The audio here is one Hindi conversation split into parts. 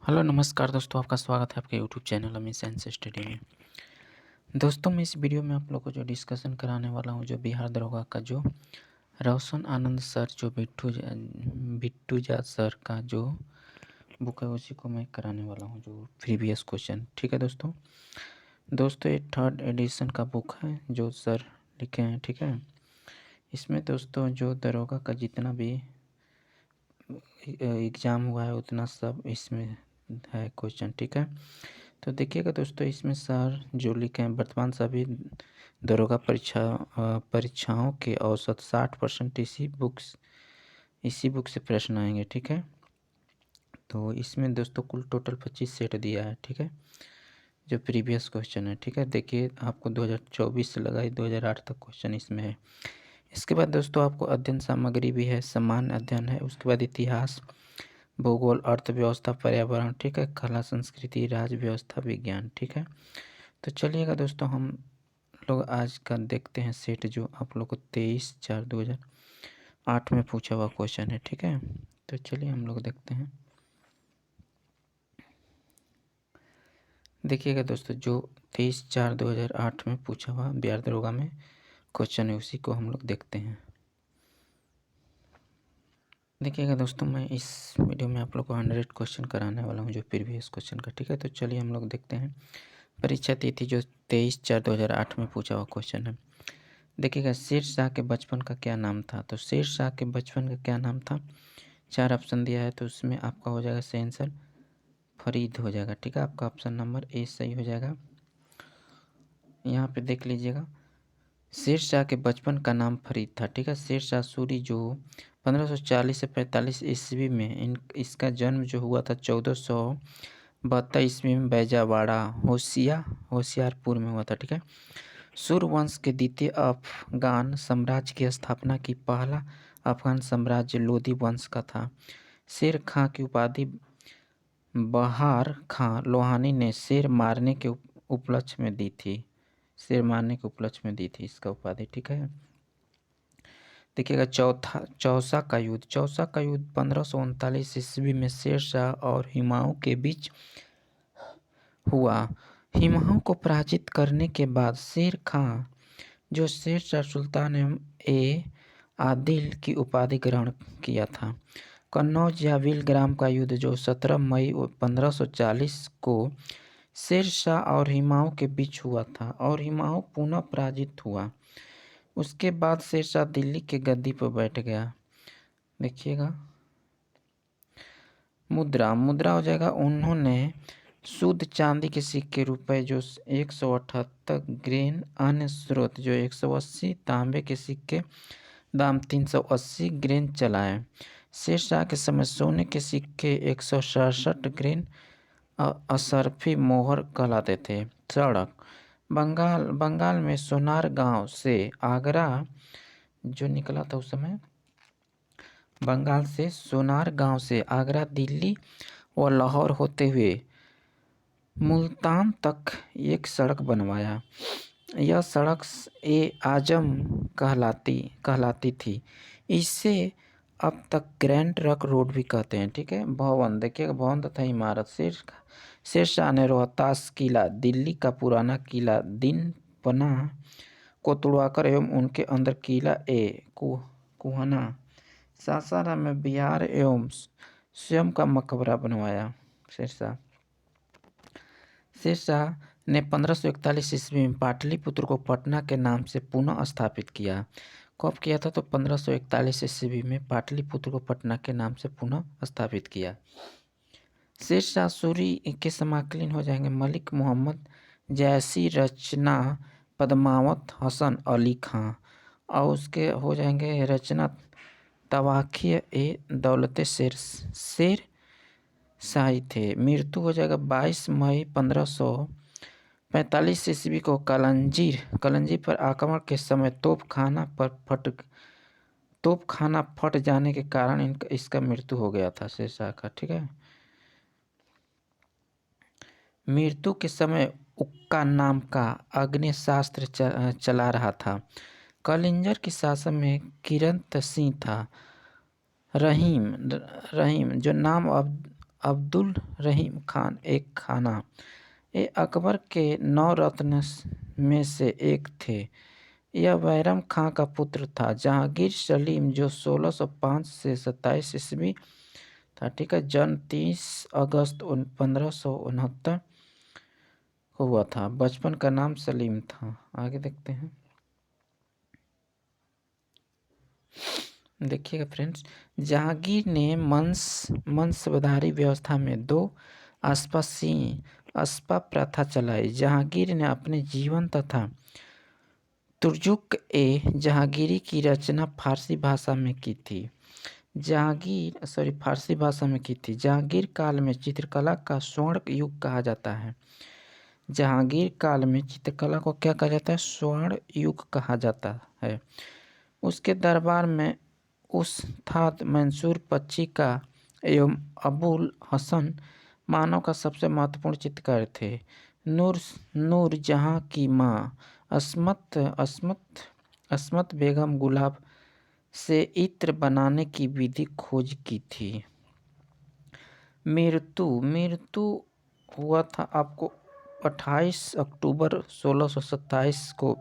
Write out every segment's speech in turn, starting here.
हेलो नमस्कार दोस्तों, आपका स्वागत है आपके YouTube channel Amit science study में। दोस्तों मैं इस वीडियो में आप लोगों को जो डिस्कशन कराने वाला हूं, जो बिहार दरोगा का जो रोशन आनंद सर जो बिट्टू जा सर का जो बुक है उसी को मैं कराने वाला हूं, जो प्रीवियस क्वेश्चन। ठीक है दोस्तों, ये थर्ड एडिशन का बुक है जो सर लिखे हैं। ठीक है, इसमें दोस्तों जो दरोगा का जितना भी एग्ज़ाम हुआ है उतना सब इसमें है क्वेश्चन। ठीक है, तो देखिएगा दोस्तों, इसमें सर जो लिखे हैं वर्तमान सभी दरोगा परीक्षाओं के औसत 60% इसी बुक से प्रश्न आएंगे। ठीक है, तो इसमें दोस्तों कुल टोटल 25 सेट दिया है। ठीक है, जो प्रीवियस क्वेश्चन है। ठीक है, देखिए आपको 2024 से लगाई 2008 तक क्वेश्चन इसमें है। इसके बाद दोस्तों आपको अध्ययन सामग्री भी है, सामान्य अध्ययन है। उसके बाद इतिहास, भूगोल, अर्थव्यवस्था, पर्यावरण, ठीक है, कला संस्कृति, राज्य व्यवस्था, विज्ञान। ठीक है, तो चलिएगा दोस्तों हम लोग आज का देखते हैं सेट जो आप लोग को 23/4/2008 में पूछा हुआ क्वेश्चन है। ठीक है, तो चलिए हम लोग देखते हैं। देखिएगा दोस्तों, जो 23/4/2008 में पूछा हुआ बिहार दरोगा में क्वेश्चन है उसी को हम लोग देखते हैं। देखिएगा दोस्तों, मैं इस वीडियो में आप लोग को 100 क्वेश्चन कराने वाला हूं जो प्रीवियस क्वेश्चन का। ठीक है, तो चलिए हम लोग देखते हैं। परीक्षा तिथि जो 23/4/2008 में पूछा हुआ क्वेश्चन है। देखिएगा, शेर शाह के बचपन का क्या नाम था? तो शेर शाह के बचपन का क्या नाम था? 4 ऑप्शन दिया है, तो उसमें आपका हो जाएगा सही आंसर फरीद हो जाएगा। ठीक है, आपका ऑप्शन नंबर ए सही हो जाएगा। यहाँ पे देख लीजिएगा, शेर शाह के बचपन का नाम फरीद था। ठीक है, शेर शाह सूरी जो 1540 से 45 ईस्वी में इसका जन्म जो हुआ था 1472 ईस्वी में बैजावाड़ा होशियारपुर में हुआ था। ठीक है, सूर्यवंश के द्वितीय अफगान साम्राज्य की स्थापना की। पहला अफगान साम्राज्य लोदी वंश का था। शेर खां की उपाधि बहार खां लोहानी ने शेर मारने के उपलक्ष्य में दी थी। शेर मारने के उपलक्ष्य में दी थी इसका उपाधि। ठीक है, देखिएगा चौसा का युद्ध 1539 ईस्वी में शेर शाह और हुमायूं के बीच हुआ। हुमायूं को पराजित करने के बाद शेर खां जो शेर शाह सुल्तान ए आदिल की उपाधि ग्रहण किया था। कन्नौज या विलग्राम का युद्ध जो 17 मई 1540 को शेर शाह और हुमायूं के बीच हुआ था और हुमायूं पुनः पराजित हुआ। उसके बाद शेर शाह दिल्ली के गद्दी पर बैठ गया। देखिएगा, मुद्रा हो जाएगा, उन्होंने शुद्ध चांदी के सिक्के रुपए जो 178 ग्रेन, अन्य स्रोत जो 180, तांबे के सिक्के दाम 380 ग्रेन चलाए। शेर शाह के समय सोने के सिक्के 167 ग्रेन अशरफी मोहर कहलाते थे। सड़क, बंगाल में सोनार गांव से आगरा जो निकला था उस समय, बंगाल से सोनार गांव से आगरा, दिल्ली व लाहौर होते हुए मुल्तान तक एक सड़क बनवाया। यह सड़क ए आजम कहलाती थी। इसे अब तक ग्रैंड ट्रक रोड भी कहते हैं। ठीक है, भवन, देखिएगा भवन तथा इमारत, शेर शाह ने रोहतास किला, दिल्ली का पुराना किला दिन पनाह को तुड़वाकर एवं उनके अंदर किला कुहना सासाराम में बिहार एवं स्वयं का मकबरा बनवाया। शेर शाह ने 1541 ईस्वी में पाटलिपुत्र को पटना के नाम से पुनः स्थापित किया। कब किया था? तो 1541 ईस्वी में पाटलिपुत्र को पटना के नाम से पुनः स्थापित किया। शेर शाह सूरी के समकालीन हो जाएंगे मलिक मोहम्मद जैसी, रचना पद्मावत हसन अली खां, और उसके हो जाएंगे रचना तवाखी ए दौलत शेर शाही थे। मृत्यु हो जाएगा 22 मई 1545 ईस्वी को कलंजी पर आक्रमण के समय तोपखाना फट जाने के कारण इसका मृत्यु हो गया था शेर शाह का। ठीक है, मृत्यु के समय उक्का नाम का अग्निशास्त्र चला रहा था। कलिंजर के शासन में किरण सिंह था। रहीम जो नाम अब अब्दुल रहीम खान एक खाना। ये अकबर के 9 रत्न में से एक थे। यह बैरम खां का पुत्र था। जहांगीर सलीम जो 1605 से 27 ईस्वी था, ठीक है। जन्म 30 अगस्त 1569 को हुआ था। बचपन का नाम सलीम था। आगे देखते हैं। देखिएगा फ्रेंड्स, जहांगीर ने वंशधारी व्यवस्था में 2 अस्पा प्रथा चलाई। जहांगीर ने अपने जीवन तथा तुर्जुक-ए-जहांगीरी की रचना फारसी भाषा में की थी। जहांगीर काल में चित्रकला का स्वर्ण युग कहा जाता है। जहांगीर काल में चित्रकला को क्या कहा जाता है? स्वर्ण युग कहा जाता है। उसके दरबार में उस्ताद मंसूर पच्चीका एवं अबुल हसन मानव का सबसे महत्वपूर्ण चित्रकार थे। नूर जहां की माँ अस्मत बेगम गुलाब से इत्र बनाने की विधि खोज की थी। मृत्यु हुआ था आपको 28 अक्टूबर 1627 को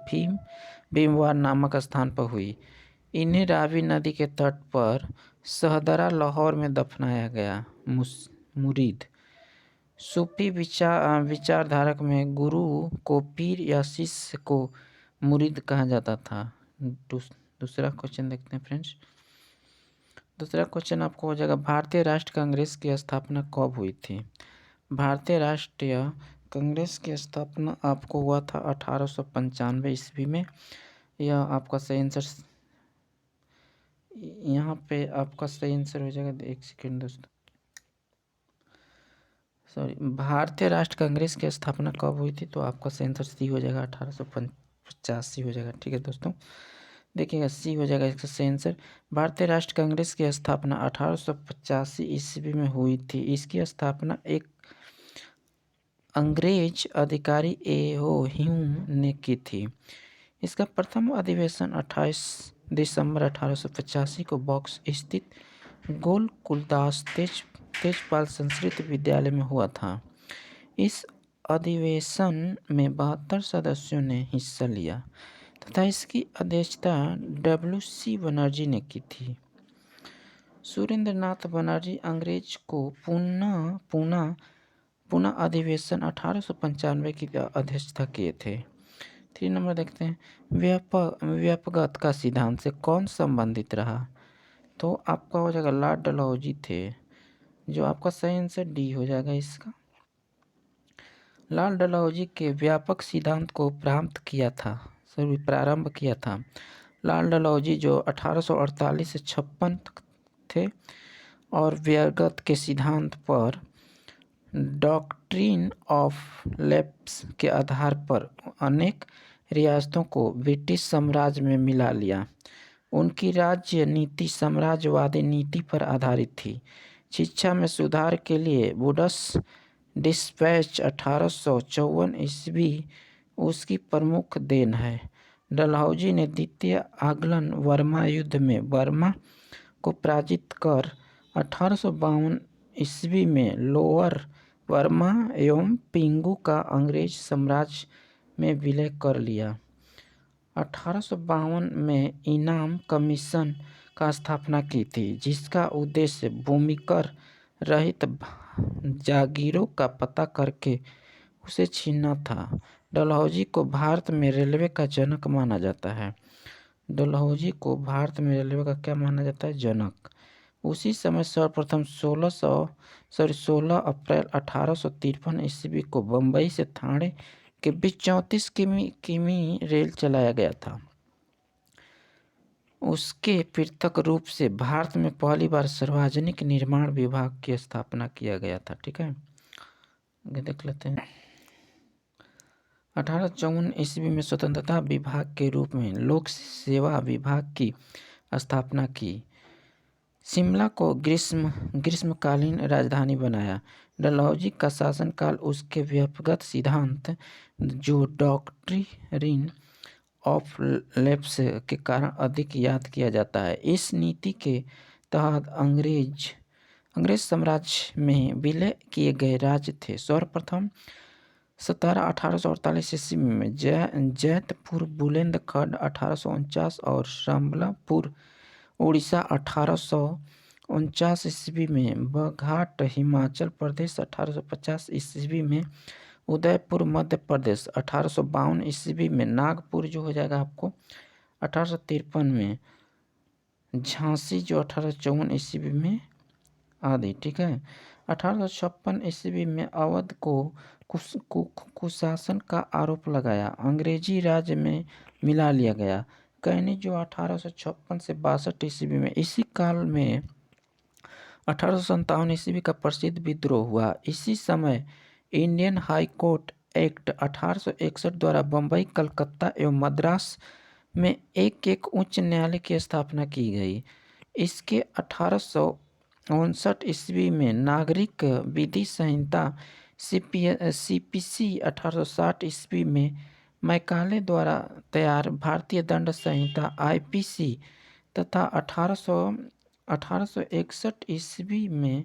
भीमवार नामक स्थान पर हुई। इन्हें रावी नदी के तट पर सहदरा लाहौर में दफनाया गया। मुरीद सूफी विचारधारक में गुरु को पीर या शिष्य को मुरीद कहा जाता था। दूसरा क्वेश्चन देखते हैं फ्रेंड्स। दूसरा क्वेश्चन आपको हो जाएगा, भारतीय राष्ट्रीय कांग्रेस की स्थापना कब हुई थी? भारतीय राष्ट्रीय कांग्रेस की स्थापना आपको हुआ था 1895 ईस्वी में। यह आपका सही आंसर, यहाँ पे आपका सही आंसर हो जाएगा। एक सेकेंड दोस्तों, सॉरी, भारतीय राष्ट्र कांग्रेस की स्थापना कब हुई थी? तो आपका सही आंसर सी हो जाएगा, 1885 हो जाएगा। ठीक है दोस्तों, देखिएगा सी हो जाएगा इसका सही आंसर। भारतीय राष्ट्र कांग्रेस की स्थापना 1885 ईस्वी में हुई थी। इसकी स्थापना एक अंग्रेज अधिकारी ए.ओ. ह्यूम ने की थी। इसका प्रथम अधिवेशन 28 दिसंबर 1885 को बॉक्स स्थित गोकुलदास तेजपाल संस्कृत विद्यालय में हुआ था। इस अधिवेशन में 72 सदस्यों ने हिस्सा लिया तथा इसकी अध्यक्षता W.C. बनर्जी ने की थी। सुरेंद्रनाथ बनर्जी अंग्रेज को पुनः अधिवेशन 1895 की अध्यक्षता किए थे। 3 नंबर देखते हैं, व्यापकता का सिद्धांत से कौन संबंधित रहा? तो आपका हो जाएगा लॉर्ड डलहौजी थे, जो आपका सही आंसर डी हो जाएगा इसका। लॉर्ड डलहौजी के व्यापक सिद्धांत को प्रारंभ किया था लॉर्ड डलहौजी, जो 1848 से 56 थे और व्यापकता के सिद्धांत पर डॉक्ट्रिन ऑफ लैप्स के आधार पर अनेक रियासतों को ब्रिटिश साम्राज्य में मिला लिया। उनकी राज्य नीति साम्राज्यवादी नीति पर आधारित थी। शिक्षा में सुधार के लिए वुड्स डिस्पैच 1854 ईस्वी उसकी प्रमुख देन है। डलहौजी ने द्वितीय आंग्ल बर्मा युद्ध में बर्मा को पराजित कर 1852 ईस्वी में लोअर बर्मा एवं पिंगू का अंग्रेज साम्राज्य में विलय कर लिया। 1852 में इनाम कमीशन का स्थापना की थी, जिसका उद्देश्य भूमिकर रहित जागीरों का पता करके उसे छीनना था। डलहौजी को भारत में रेलवे का जनक माना जाता है। डलहौजी को भारत में रेलवे का क्या माना जाता है? जनक। उसी समय सर्वप्रथम 16 अप्रैल 1853 ईस्वी को बम्बई से ठाणे के बीच 34 किमी रेल चलाया गया था। उसके पृथक रूप से भारत में पहली बार सार्वजनिक निर्माण विभाग की स्थापना किया गया था। ठीक है, देख लेते हैं। 1854 ईस्वी में स्वतंत्रता विभाग के रूप में लोक सेवा विभाग की स्थापना की। शिमला को ग्रीष्मकालीन राजधानी बनाया। डलहौजी का शासनकाल उसके व्यापकता सिद्धांत, जो डॉक्ट्रिन ऑफ लैप्स के कारण अधिक याद किया जाता है। इस नीति के तहत अंग्रेज साम्राज्य में विलय किए गए राज्य थे। सर्वप्रथम 1848 ईस्वी में जैतपुर बुंदेलखंड 1849 और संबलपुर उड़ीसा 1849 ईस्वी में, बघाट हिमाचल प्रदेश 1850 ईस्वी में, उदयपुर मध्य प्रदेश 1852 ईस्वी में, नागपुर जो हो जाएगा आपको 1853 में, झांसी जो 1854 ईस्वी में आदि। ठीक है। 1856 ईस्वी में अवध को कुशासन का आरोप लगाया, अंग्रेजी राज्य में मिला लिया गया। कैनी जो 1856 से 62 ईस्वी में, इसी काल में 1857 ईस्वी का प्रसिद्ध विद्रोह हुआ। इसी समय इंडियन हाई कोर्ट एक्ट 1861 द्वारा बम्बई, कलकत्ता एवं मद्रास में एक उच्च न्यायालय की स्थापना की गई। इसके 1859 ईस्वी में नागरिक विधि संहिता CPC 1860 ईस्वी में, मैकाले द्वारा तैयार भारतीय दंड संहिता IPC तथा 1861 ईस्वी में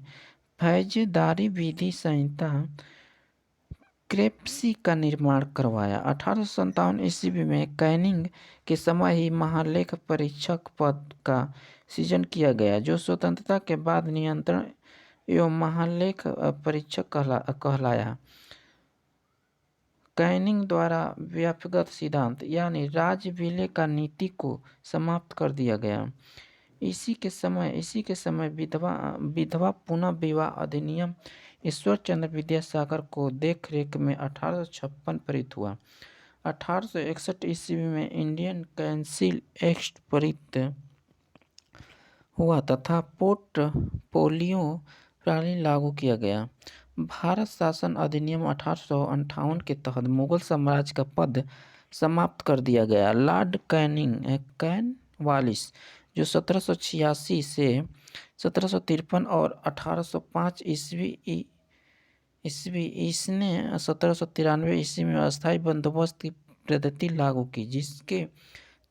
फौजदारी विधि संहिता क्रेप्सी का निर्माण करवाया। 1857 ईस्वी में कैनिंग के समय ही महालेख परीक्षक पद का सृजन किया गया, जो स्वतंत्रता के बाद नियंत्रण एवं महालेख परीक्षक कहलाया। कैनिंग द्वारा व्यक्तिगत सिद्धांत यानी राज्य विलय का नीति को समाप्त कर दिया गया। इसी के समय विधवा पुनः विवाह अधिनियम ईश्वर चंद्र विद्यासागर को देखरेख में 1856 पारित हुआ। 1861 ईस्वी में इंडियन काउंसिल एक्ट पारित हुआ तथा पोर्टफोलियो प्रणाली लागू किया गया। भारत शासन अधिनियम 1858 के तहत मुगल साम्राज्य का पद समाप्त कर दिया गया। लॉर्ड कैनवालिस जो 1786 से 1753 और 1805 ईस्वी इसने 1793 ईस्वी में अस्थायी बंदोबस्त की पद्धति लागू की, जिसके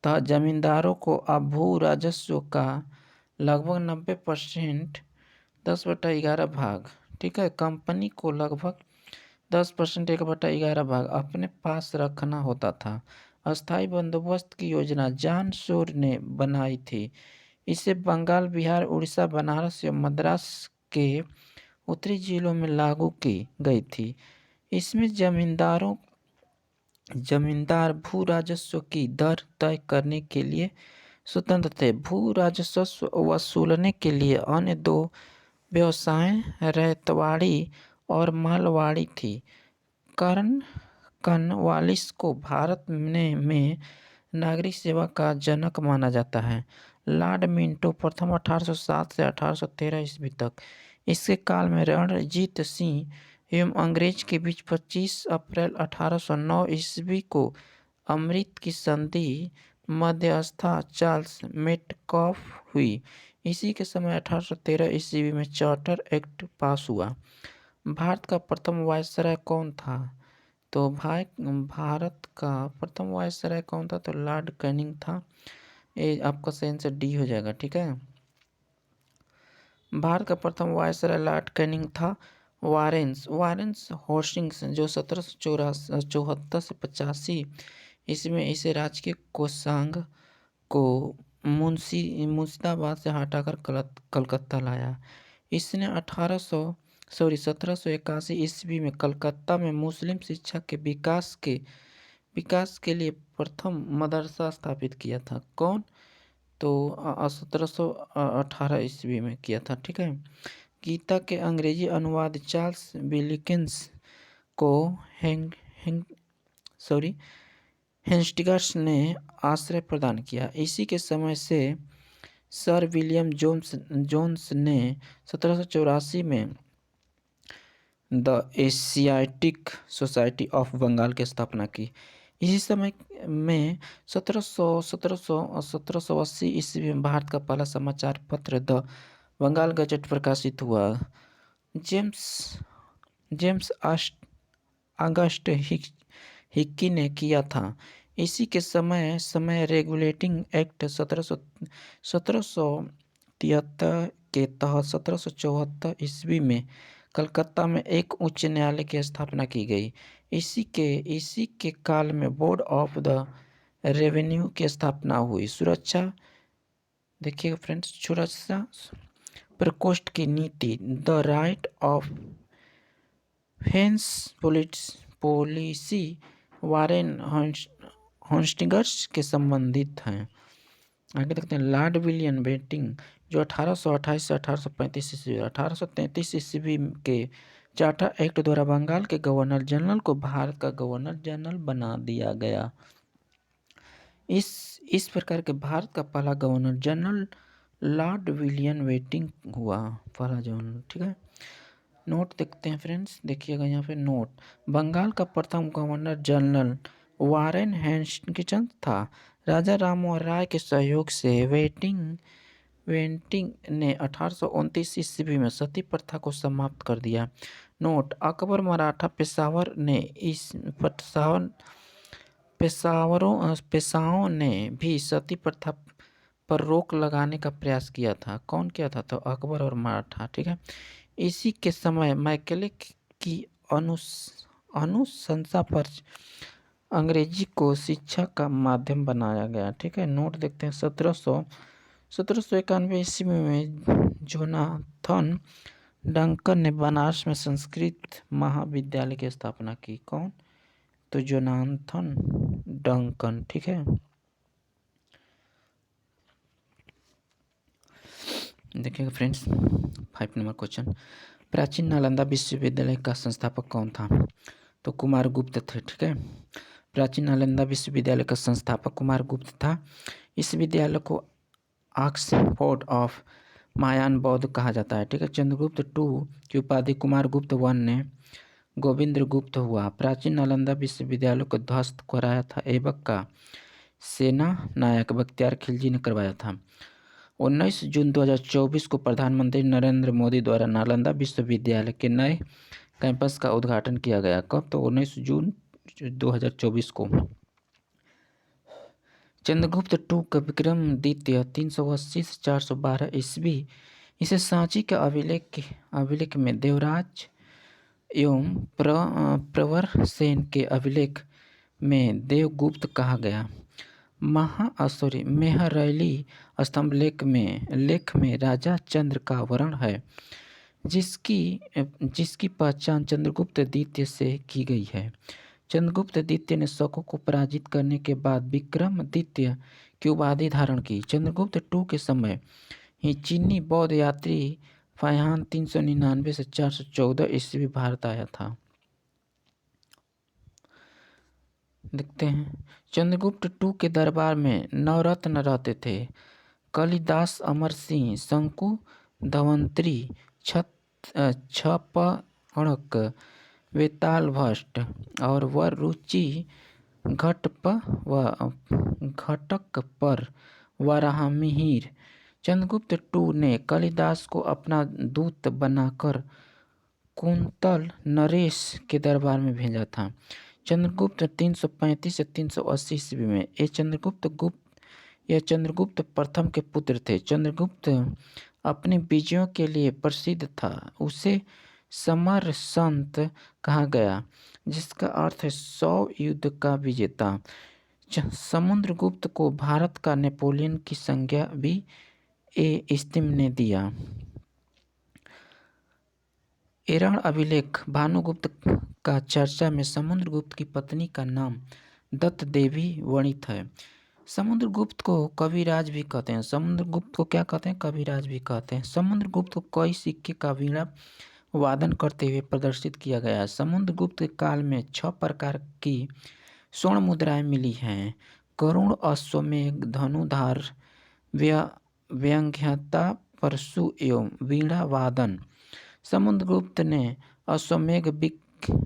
तहत जमींदारों को अब भू राजस्व का लगभग 90% 10/11 भाग, ठीक है, कंपनी को लगभग 10% 1/11 भाग अपने पास रखना होता था। अस्थायी बंदोबस्त की योजना जॉन शोर ने बनाई थी। इसे बंगाल, बिहार, उड़ीसा, बनारस एवं मद्रास के उत्तरी जिलों में लागू की गई थी। इसमें जमींदार भू राजस्व की दर तय करने के लिए स्वतंत्र थे। भू राजस्व वसूलने के लिए अन्य दो व्यवसाय रैयतवाड़ी और मालवाड़ी थी। कॉर्नवालिस को भारत में नागरिक सेवा का जनक माना जाता है। लॉर्ड मिंटो प्रथम 1807 से 1813 ईस्वी तक, इसके काल में रणजीत सिंह एवं अंग्रेज के बीच 25 अप्रैल 1809 ईस्वी को अमृत की संधि मध्यस्थता चार्ल्स मेटकॉफ हुई। इसी के समय 1813 ईस्वी में चार्टर एक्ट पास हुआ। भारत का प्रथम वायसराय कौन था? तो भारत का प्रथम वायसराय कौन था? तो लॉर्ड कैनिंग था। ये आपका सही आंसर डी हो जाएगा। ठीक है। भारत का प्रथम वायसराय लॉर्ड कैनिंग था। वारेंस होस्टिंग्स जो 1774 से 85 इसमें इसे राजकीय कोषांग को मुर्शिदाबाद से हटाकर कलकत्ता लाया। इसने 1781 ईस्वी में कलकत्ता में मुस्लिम शिक्षा के विकास के लिए प्रथम मदरसा स्थापित किया था। कौन? तो 1718 ईस्वी में किया था। ठीक है। गीता के अंग्रेजी अनुवाद चार्ल्स विल्किंस को हेस्टिंग्स ने आश्रय प्रदान किया। इसी के समय से सर विलियम जोन्स ने 1784 में the Asiatic Society of Bengal की स्थापना की। इसी समय में 1780 ईस्वी में भारत का पहला समाचार पत्र द बंगाल गजट प्रकाशित हुआ। जेम्स ऑगस्ट हिक्की ने किया था। इसी के समय रेगुलेटिंग एक्ट 1773 के तहत 1774 ईस्वी में कलकत्ता में एक उच्च न्यायालय की स्थापना की गई। इसी के काल में बोर्ड ऑफ द रेवेन्यू की स्थापना हुई। सुरक्षा देखिएगा फ्रेंड्स, सुरक्षा प्रकोष्ठ की नीति the right of fence policy Warren Hastings के संबंधित हैं। आगे देखते हैं लॉर्ड विलियम बेंटिंक जो 1828 से 1835 ईस्वी 1833 ईस्वी के चार्टर एक्ट द्वारा बंगाल के गवर्नर जनरल को भारत का गवर्नर जनरल बना दिया गया। इस प्रकार के भारत का पहला governor general Lord William Bentinck हुआ, पहला जनरल। ठीक है, नोट देखते हैं फ्रेंड्स, देखिएगा यहाँ पे नोट। बंगाल का प्रथम गवर्नर जनरल वारेन हेस्टिंग्स था। राजा राममोहन राय के सहयोग से बेंटिंक ने 1829 ईस्वी में सती प्रथा को समाप्त कर दिया। नोट, अकबर मराठा पेशवाओं ने भी सती प्रथा पर रोक लगाने का प्रयास किया था। कौन किया था? तो अकबर और मराठा। ठीक है, इसी के समय मैकेले की अनुशंसा पर अंग्रेजी को शिक्षा का माध्यम बनाया गया। ठीक है, नोट देखते हैं 1791 ईस्वी में जोनाथन डंकन ने बनारस में संस्कृत महाविद्यालय की स्थापना की। कौन? तो जोनाथन डंकन। ठीक है, देखिएगा फ्रेंड्स 5 नंबर क्वेश्चन, प्राचीन नालंदा विश्वविद्यालय का संस्थापक कौन था? तो कुमार गुप्त थे। ठीक है, प्राचीन नालंदा विश्वविद्यालय का संस्थापक कुमार गुप्त था। इस विद्यालय को ऑक्सफोर्ड ऑफ महायान बौद्ध कहा जाता है। ठीक है, चंद्रगुप्त टू की उपाधि कुमार गुप्त वन ने गोविंद गुप्त हुआ। प्राचीन नालंदा विश्वविद्यालय को ध्वस्त कराया था ऐबक का सेना नायक बख्तियार खिलजी ने करवाया था। 19 जून 2024 को प्रधानमंत्री नरेंद्र मोदी द्वारा नालंदा विश्वविद्यालय के नए कैंपस का उद्घाटन किया गया। कब? तो 19 जून 2024 को। चंद्रगुप्त टू का विक्रमादित्य 380 से 412 ईस्वी इसे सांची के अभिलेख में देवराज एवं प्रवर सेन के अभिलेख में देवगुप्त कहा गया। मेहरैली स्तंभ लेख में राजा चंद्र का वर्ण है, जिसकी पहचान चंद्रगुप्त द्वितीय से की गई है। चंद्रगुप्त द्वितीय ने शकों को पराजित करने के बाद विक्रमादित्य की उपाधि धारण की। चंद्रगुप्त टू के समय ही चीनी बौद्ध यात्री फाह्यान 399 से 414 ईस्वी भारत आया था। देखते हैं, चंद्रगुप्त टू के दरबार में नवरत्न रहते थे। कालिदास, अमर सिंह, शंकु, धवंतरी, छपणक, वेताल भट्ट और वरुचि घटक पर वराहमिहिर। चंद्रगुप्त टू ने कालिदास को अपना दूत बनाकर कुंतल नरेश के दरबार में भेजा था। चंद्रगुप्त 335 से 380 ईस्वी में यह चंद्रगुप्त प्रथम के पुत्र थे। चंद्रगुप्त अपने विजयों के लिए प्रसिद्ध था। उसे समर संत कहा गया, जिसका अर्थ है 100 युद्ध का विजेता। समुद्रगुप्त को भारत का नेपोलियन की संज्ञा भी इस्तीम ने दिया। एरण अभिलेख भानुगुप्त का चर्चा में समुद्रगुप्त की पत्नी का नाम दत्त देवी वर्णित है। समुद्रगुप्त को कविराज भी कहते हैं। समुद्रगुप्त को क्या कहते हैं? कविराज भी कहते हैं। समुद्रगुप्त को कई सिक्के का वीणा वादन करते हुए प्रदर्शित किया गया है। समुद्रगुप्त के काल में 6 प्रकार की स्वर्ण मुद्राएं मिली हैं: करुण, अश्वमेघ, धनुधार, व्यंग्यता, परशु एवं वीणा वादन। समुद्रगुप्त ने अश्वमेघ,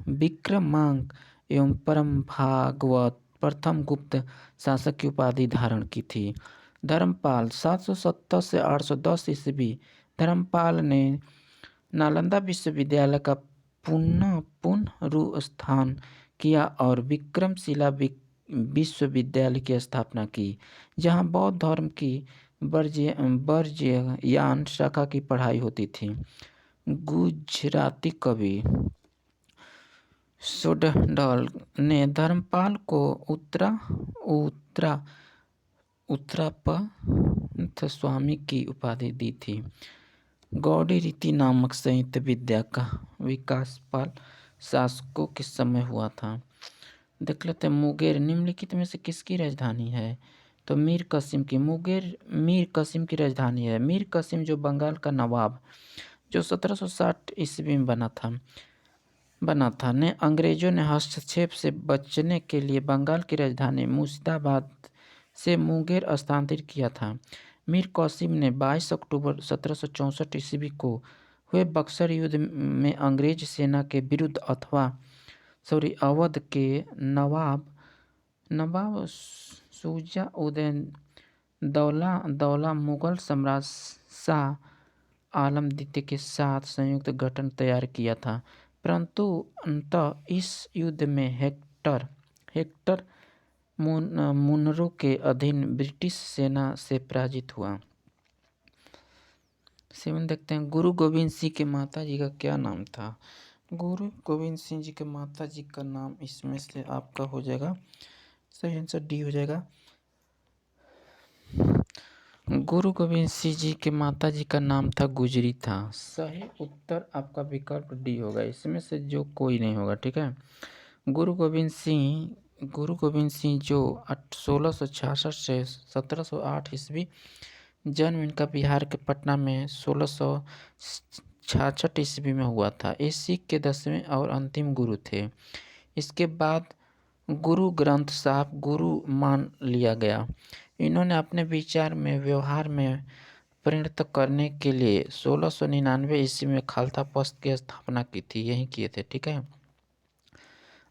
विक्रमांक एवं परम भागवत प्रथम गुप्त शासक की उपाधि धारण की थी। धर्मपाल 770 से 810 ईस्वी। धर्मपाल ने नालंदा विश्वविद्यालय का पुनरुत्थान किया और विक्रमशिला विश्वविद्यालय की स्थापना की, जहां बौद्ध धर्म की बर्जियान शाखा की पढ़ाई होती थी। गुजराती कवि सोडल ने धर्मपाल को उत्तरापंथ स्वामी की उपाधि दी थी। गौड़ी रीति नामक संयुक्त विद्या का विकास पाल शासकों के समय हुआ था। देख लेते हैं मुंगेर निम्नलिखित में से किसकी राजधानी है? तो मीर कासिम की। मुंगेर मीर कासिम की राजधानी है। मीर कासिम जो बंगाल का नवाब जो 1760 ईस्वी में बना था ने अंग्रेजों ने हस्तक्षेप से बचने के लिए बंगाल की राजधानी मुर्शिदाबाद से मुंगेर स्थानांतरित किया था। मीर कासिम ने 22 अक्टूबर 1764 ईस्वी को हुए बक्सर युद्ध में अंग्रेज सेना के विरुद्ध अवध के नवाब शुजा-उद-दौला मुगल सम्राट शाह आलम द्वितीय के साथ संयुक्त गठन तैयार किया था, परंतु अंततः इस युद्ध में हेक्टर मुनरो के अधीन ब्रिटिश सेना से पराजित हुआ। 7 देखते हैं गुरु गोविंद सिंह के माता जी का क्या नाम था? गुरु गोविंद सिंह जी के माता जी का नाम इसमें से आपका हो जाएगा, सही आंसर डी हो जाएगा। गुरु गोविंद सिंह जी के माता जी का नाम था गुजरी था। सही उत्तर आपका विकल्प डी होगा, इसमें से जो कोई नहीं होगा। ठीक है, गुरु गोविंद सिंह जो 1666 से 1708 ईस्वी जन्म इनका बिहार के पटना में 1666 ईस्वी में हुआ था। ये सिख के 10वें और अंतिम गुरु थे। इसके बाद गुरु ग्रंथ साहब गुरु मान लिया गया। इन्होंने अपने विचार में व्यवहार में परिणत करने के लिए 1699 ईस्वी में खालसा पंथ की स्थापना की थी, यही किए थे। ठीक है,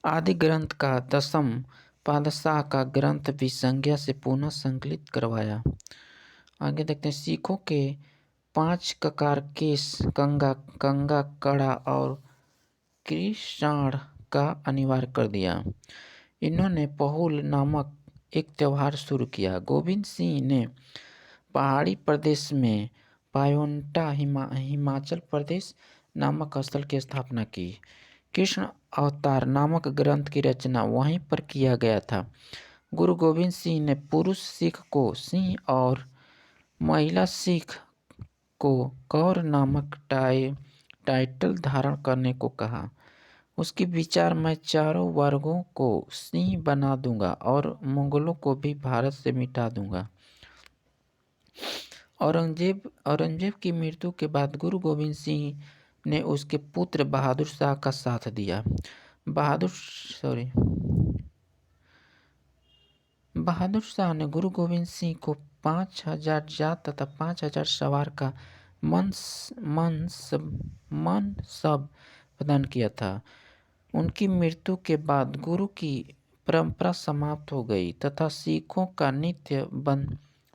आदि ग्रंथ का 10म पातशाह का ग्रंथ भी संज्ञा से पुनः संकलित करवाया। आगे देखते हैं सिखों के 5 ककार केस कंगा कड़ा और कृष्णाण का अनिवार्य कर दिया। इन्होंने पहुल नामक एक त्योहार शुरू किया। गोविंद सिंह ने पहाड़ी प्रदेश में पायोन्टा हिमाचल प्रदेश नामक स्थल की स्थापना की। कृष्ण अवतार नामक ग्रंथ की रचना वहीं पर किया गया था। गुरु गोविंद सिंह ने पुरुष सिख को सिंह और महिला सिख को कौर नामक टाइटल धारण करने को कहा। उसके विचार मैं चारों वर्गों को सिंह बना दूंगा और मुगलों को भी भारत से मिटा दूंगा। औरंगजेब की मृत्यु के बाद गुरु गोविंद सिंह ने उसके पुत्र बहादुर शाह का साथ दिया। बहादुर शाह ने गुरु गोविंद सिंह को 5000 जात तथा 5000 सवार का मनसब प्रदान किया था। उनकी मृत्यु के बाद गुरु की परंपरा समाप्त हो गई तथा सिखों का नित्य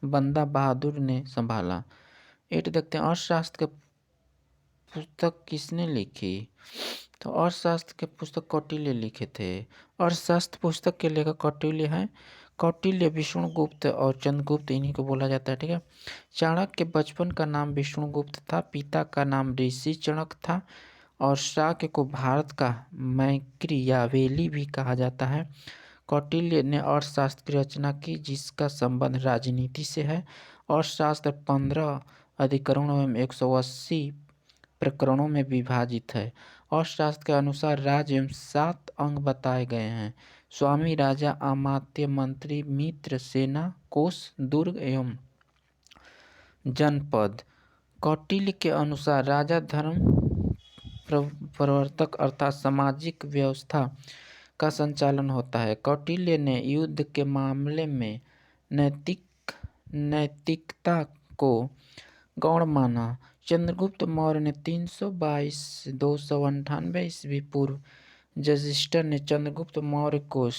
बंदा बहादुर ने संभाला। 8 देखते हैं अर्थशास्त्र के पुस्तक किसने लिखी? तो अर्थशास्त्र के पुस्तक कौटिल्य लिखे थे। अर्थशास्त्र पुस्तक के लेखक कौटिल्य हैं। कौटिल्य, विष्णुगुप्त और चंद्रगुप्त इन्हीं को बोला जाता है। ठीक है, चाणक्य के बचपन का नाम विष्णुगुप्त था, पिता का नाम ऋषि चाणक्य था और शाक्य को भारत का मैत्री या वेली भी कहा जाता है। कौटिल्य ने अर्थशास्त्र की रचना की जिसका संबंध राजनीति से है। अर्थशास्त्र 15 अधिकरणों एवं 180 प्रकरणों में विभाजित है। अर्थशास्त्र के अनुसार राज्य एवं 7 अंग बताए गए हैं: स्वामी, राजा, अमात्य, मंत्री, मित्र, सेना, कोष, दुर्ग एवं जनपद। कौटिल्य के अनुसार राजा धर्म प्रवर्तक अर्थात सामाजिक व्यवस्था का संचालन होता है। कौटिल्य ने युद्ध के मामले में नैतिकता को गौण माना। चंद्रगुप्त मौर्य ने 322-298 ईस्वी पूर्व रजिस्टर ने चंद्रगुप्त मौर्य को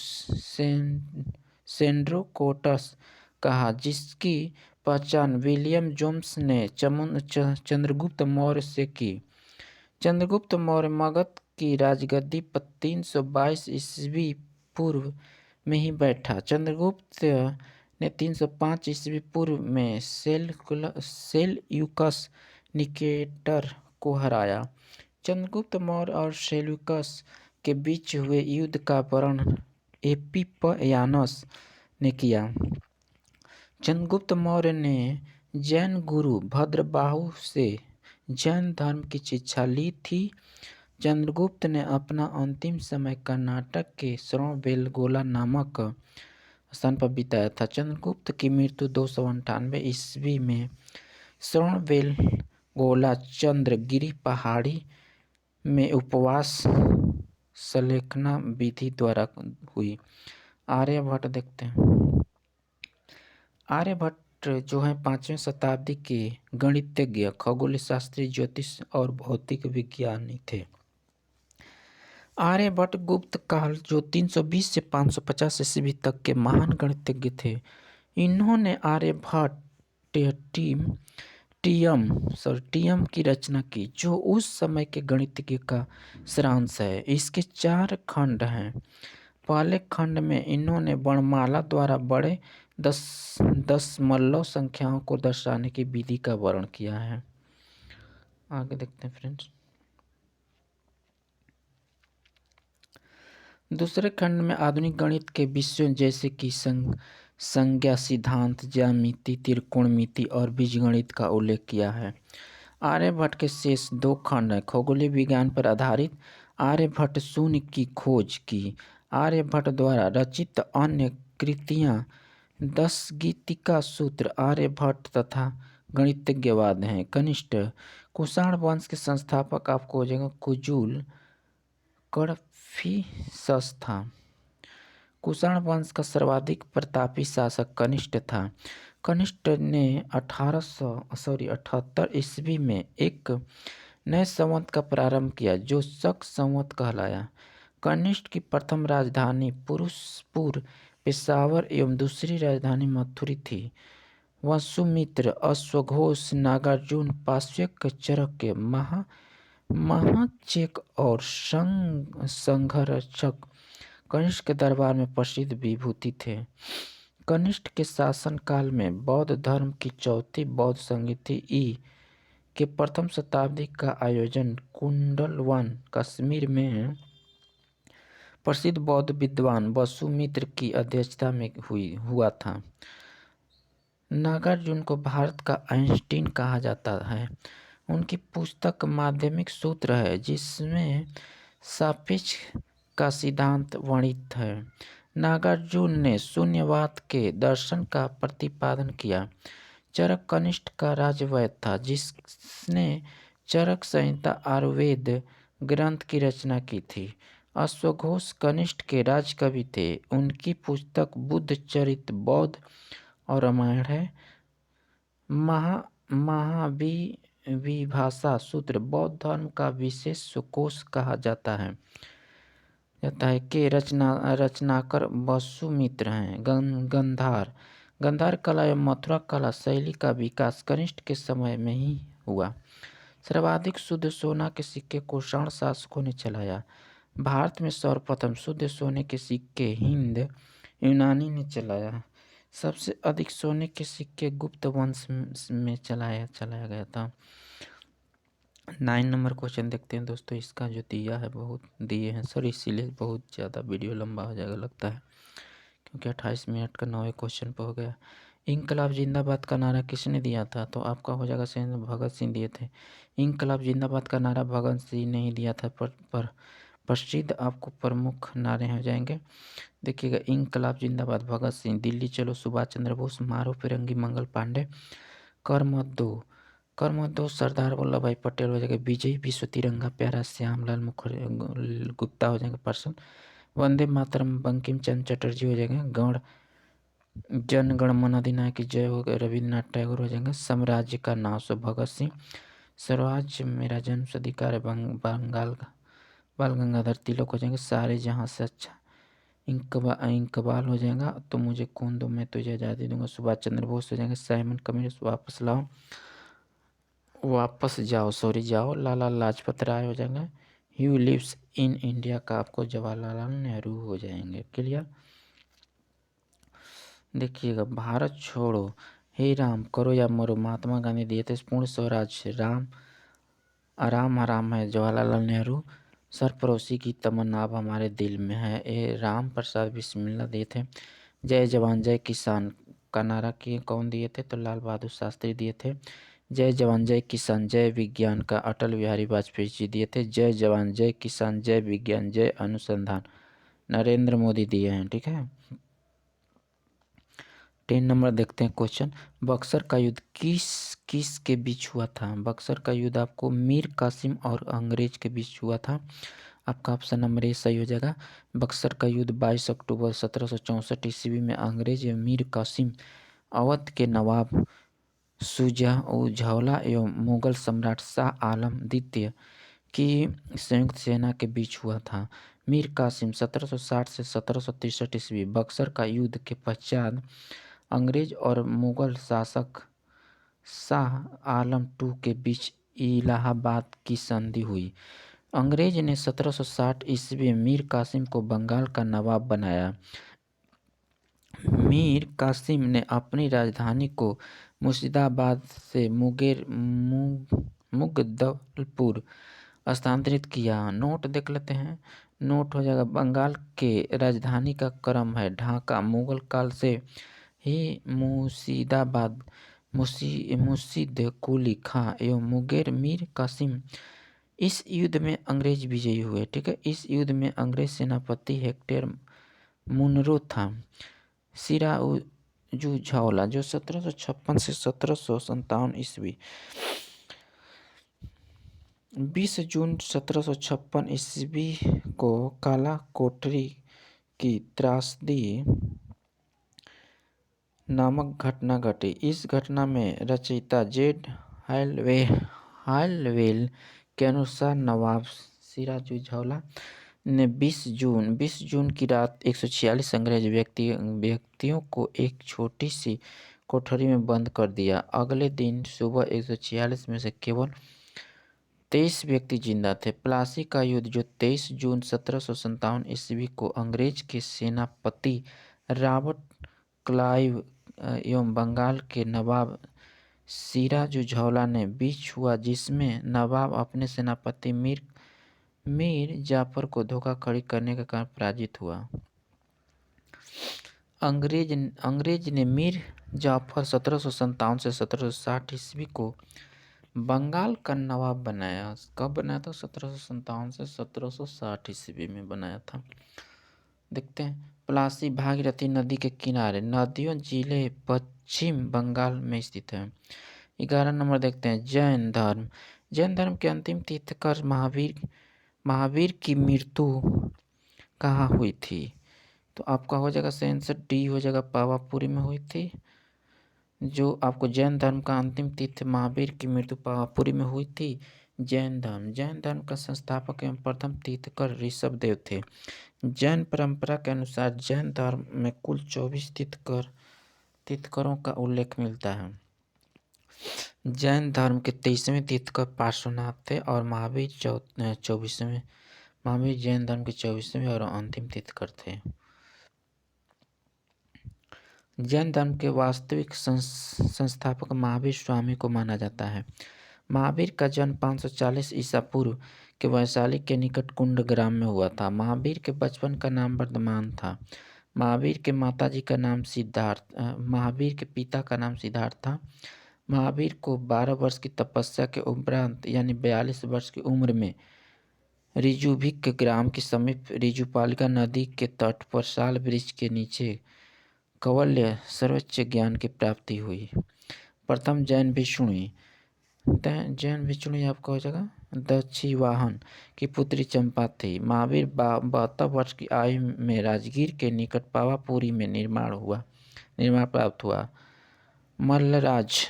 सेंड्रोकोटस कहा, जिसकी पहचान विलियम जोन्स ने चंद्रगुप्त मौर्य से की। चंद्रगुप्त मौर्य मगध की राजगद्दी पर 322 ईस्वी पूर्व में ही बैठा। चंद्रगुप्त ने 305 ईस्वी पूर्व में सेल्यूकस निकेटर को हराया। चंद्रगुप्त मौर्य और सेल्यूकस के बीच हुए युद्ध का वर्णन एपिफयानस ने किया। चंद्रगुप्त मौर्य ने जैन गुरु भद्रबाहु से जैन धर्म की शिक्षा ली थी। चंद्रगुप्त ने अपना अंतिम समय कर्नाटक के श्रवणबेलगोला नामक स्थान पर बिताया था। चंद्रगुप्त की मृत्यु 298 ईस्वी में श्रवणबेलगोला चंद्रगिरी पहाड़ी में उपवास सलेखना विधि द्वारा हुई। आर्यभट्ट देखते हैं। आर्यभट्ट जो है 5वीं शताब्दी के गणितज्ञ, खगोल शास्त्री, ज्योतिष और भौतिक विज्ञानी थे। आर्यभट्ट गुप्त काल जो 320 से 550 ईस्वी तक के महान गणितज्ञ थे। इन्होंने आर्यभट्ट टीयम की रचना की, जो उस समय के गणितज्ञ का सारांश है। इसके 4 खंड हैं। पहले खंड में इन्होंने वर्णमाला द्वारा बड़े दशमलव संख्याओं को दर्शाने की विधि का वर्णन किया है। आगे देखते हैं फ्रेंड्स। दूसरे खंड में आधुनिक गणित के विषयों जैसे कि संज्ञा सिद्धांत, ज्यामिति, त्रिकोणमिति और बीजगणित का उल्लेख किया है। आर्यभट्ट के शेष 2 खंड हैं। खगोलीय विज्ञान पर आधारित आर्यभट्ट शून्य की खोज की। आर्यभट्ट द्वारा रचित अन्य कृतियां दशगीतिका सूत्र, आर्यभट्ट तथा गणितज्ञवाद हैं। कनिष्ठ कुषाण वंश के संस्थापक आपको हो जाएगा कुजुल कड़फिसस था। कुषाण वंश का सर्वाधिक प्रतापी शासक कनिष्ठ था। कनिष्ठ ने 1878 ईस्वी में एक नए संवत का प्रारंभ किया, जो शक संवत कहलाया। कनिष्ठ की प्रथम राजधानी पुरुषपुर, पेशावर एवं दूसरी राजधानी मथुरा थी। वसुमित्र, अश्वघोष, नागार्जुन, पाश्चात्य चाणक्य, महाचेक और संघर्षक कनिष्ठ के दरबार में प्रसिद्ध विभूति थे। कनिष्ठ के शासनकाल में बौद्ध धर्म की चौथी बौद्ध संगति ई के प्रथम शताब्दी का आयोजन कुंडलवन कश्मीर में प्रसिद्ध बौद्ध विद्वान वसुमित्र की अध्यक्षता में हुआ था। नागार्जुन को भारत का आइंस्टीन कहा जाता है। उनकी पुस्तक माध्यमिक सूत्र है, जिसमें सापेक्ष का सिद्धांत वर्णित है। नागार्जुन ने शून्यवाद के दर्शन का प्रतिपादन किया। चरक कनिष्ठ का राजवैद्य था, जिसने चरक संहिता आयुर्वेद ग्रंथ की रचना की थी। अश्वघोष कनिष्ठ के राजकवि थे। उनकी पुस्तक बुद्ध चरित, बौद्ध और रामायण है। महाविभाषा सूत्र बौद्ध धर्म का विशेष कोश कहा जाता है के रचनाकर वसुमित्र हैं। गंधार कला एवं मथुरा कला शैली का विकास कनिष्ठ के समय में ही हुआ। सर्वाधिक शुद्ध सोना के सिक्के कुषाण शासकों ने चलाया। भारत में सर्वप्रथम शुद्ध सोने के सिक्के हिंद यूनानी ने चलाया। सबसे अधिक सोने के सिक्के गुप्त वंश में चलाया गया था। 9 नंबर क्वेश्चन देखते हैं दोस्तों। इसका जो दिया है बहुत दिए हैं सर, इसीलिए बहुत ज़्यादा वीडियो लंबा हो जाएगा लगता है, क्योंकि 28 मिनट का 9वें क्वेश्चन पर हो गया। इंकलाब जिंदाबाद का नारा किसने दिया था? तो आपका हो जाएगा सही, भगत सिंह दिए थे। इंकलाब जिंदाबाद का नारा भगत सिंह ने ही दिया था, पर प्रसिद्ध आपको प्रमुख नारे हो जाएंगे। देखिएगा, इंकलाब जिंदाबाद भगत सिंह, दिल्ली चलो सुभाष चंद्र बोस, मारो फिरंगी मंगल पांडे, कर मत दो सरदार वल्लभ भाई पटेल हो जाएगा, विजय विश्व तिरंगा प्यारा श्यामलाल मुखर्जी गुप्ता हो जाएंगे पर्सन, वंदे मातरम बंकिम चंद्र चटर्जी हो जाएंगे, जन गण मन अधिनायक जय हो गए रविन्द्रनाथ टैगोर हो जाएंगे, साम्राज्य का नाम सो भगत सिंह, स्वराज मेरा जन्म अधिकार है बाल गंगाधर तिलक हो जाएंगे, सारे जहाँ से अच्छा इंकबाल हो जाएगा, तो मुझे खून दो मैं तुझे आज़ादी दूंगा, सुभाष चंद्र बोस हो जाएंगे, साइमन कम्युनिस्ट वापस जाओ, लाला लाजपत राय हो जाएंगे, ही लिव्स इन इंडिया का आपको जवाहरलाल नेहरू हो जाएंगे। क्लियर। देखिएगा, भारत छोड़ो, हे राम करो या मरो, महात्मा गांधी दिए थे। पूर्ण स्वराज, राम आराम आराम है, जवाहरलाल नेहरू। सरफरोशी की तमन्ना अब हमारे दिल में है, ये राम प्रसाद बिस्मिल्ला दिए थे। जय जवान जय किसान का नारा कौन दिए थे? तो लाल बहादुर शास्त्री दिए थे। जय जवान जय किसान जय विज्ञान का अटल बिहारी वाजपेयी जी दिए थे। जय जवान जय किसान जय विज्ञान जय अनुसंधान नरेंद्र मोदी दिए हैं। ठीक है। 10 नंबर देखते हैं क्वेश्चन। बक्सर का युद्ध किस किस के बीच हुआ था? बक्सर का युद्ध आपको मीर कासिम और अंग्रेज के बीच हुआ था। आपका ऑप्शन नंबर ए सही हो जाएगा। बक्सर का युद्ध 22 अक्टूबर 1764 ईस्वी में अंग्रेज एवं मीर कासिम अवध के नवाब शुजा-उद-दौला एवं मुगल सम्राट शाह आलम द्वितीय की संयुक्त सेना के बीच हुआ था। मीर कासिम 1760 से 1763 ईस्वी। बक्सर का युद्ध के पश्चात अंग्रेज और मुगल शासक शाह आलम II के बीच इलाहाबाद की संधि हुई। अंग्रेज ने 1760 ईस्वी में मीर कासिम को बंगाल का नवाब बनाया। मीर कासिम ने अपनी राजधानी को मुर्शिदाबाद से मुगदलपुर स्थानांतरित किया। नोट देख लेते हैं। नोट हो जाएगा, बंगाल के राजधानी का क्रम है ढाका। मुगल काल से ही मुर्शिदाबाद, मुर्शिद कुली खां एवं मुंगेर। मीर कासिम इस युद्ध में अंग्रेज विजयी हुए। ठीक है। इस युद्ध में अंग्रेज सेनापति हेक्टर मुनरो था। सिराजुद्दौला जो 1756 से 1757 ईस्वी। 20 जून 1756 ईस्वी को काला कोठरी की त्रासदी नामक घटना घटी। इस घटना में रचयिता जेड हालवेल के अनुसार नवाब सिराजुद्दौला ने 20 जून की रात 146 अंग्रेज व्यक्तियों को एक छोटी सी कोठरी में बंद कर दिया। अगले दिन सुबह 146 में से केवल 23 व्यक्ति जिंदा थे। प्लासी का युद्ध जो 23 जून 1757 ईस्वी को अंग्रेज के सेनापति रॉबर्ट क्लाइव एवं बंगाल के नवाब सिराजुद्दौला ने बीच हुआ, जिसमें नवाब अपने सेनापति मीर जाफर को धोखाधड़ी करने के कारण पराजित हुआ। अंग्रेज ने मीर जाफर 1757 से 1760 ईस्वी को बंगाल का नवाब बनाया। कब बनाया था? 1757 से 1760 ईस्वी में बनाया था। देखते हैं। प्लासी भागीरथी नदी के किनारे, नदियों जिले पश्चिम बंगाल में स्थित है। 11 नंबर देखते हैं। जैन धर्म। जैन धर्म के अंतिम तीर्थंकर महावीर की मृत्यु कहाँ हुई थी? तो आपका हो जाएगा आंसर डी हो जाएगा, पावापुरी में हुई थी। जो आपको जैन धर्म का अंतिम तीर्थ महावीर की मृत्यु पावापुरी में हुई थी। जैन धर्म का संस्थापक एवं प्रथम तीर्थंकर ऋषभ देव थे। जैन परंपरा के अनुसार जैन धर्म में कुल 24 तीर्थंकरों का उल्लेख मिलता है। जैन धर्म के 23वें तीर्थंकर पार्श्वनाथ थे और महावीर 24वें। महावीर जैन धर्म के 24वें और अंतिम तीर्थंकर थे। जैन धर्म के वास्तविक संस्थापक महावीर स्वामी को माना जाता है। महावीर का जन्म 540 ईसा पूर्व के वैशाली के निकट कुंड ग्राम में हुआ था। महावीर के बचपन का नाम वर्धमान था। महावीर के पिता का नाम सिद्धार्थ था। महावीर को 12 वर्ष की तपस्या के उपरांत यानी 42 वर्ष की उम्र में ऋजुभिक ग्राम के समीप ऋजुपालिका नदी के तट पर साल वृक्ष के नीचे कौवल्य सर्वोच्च ज्ञान की प्राप्ति हुई। प्रथम जैन भिक्षुणी आपका हो जाएगा दक्षिवाहन की पुत्री चंपा थी। महावीर 72 वर्ष की आयु में राजगीर के निकट पावापुरी में निर्माण प्राप्त हुआ। मल्लराज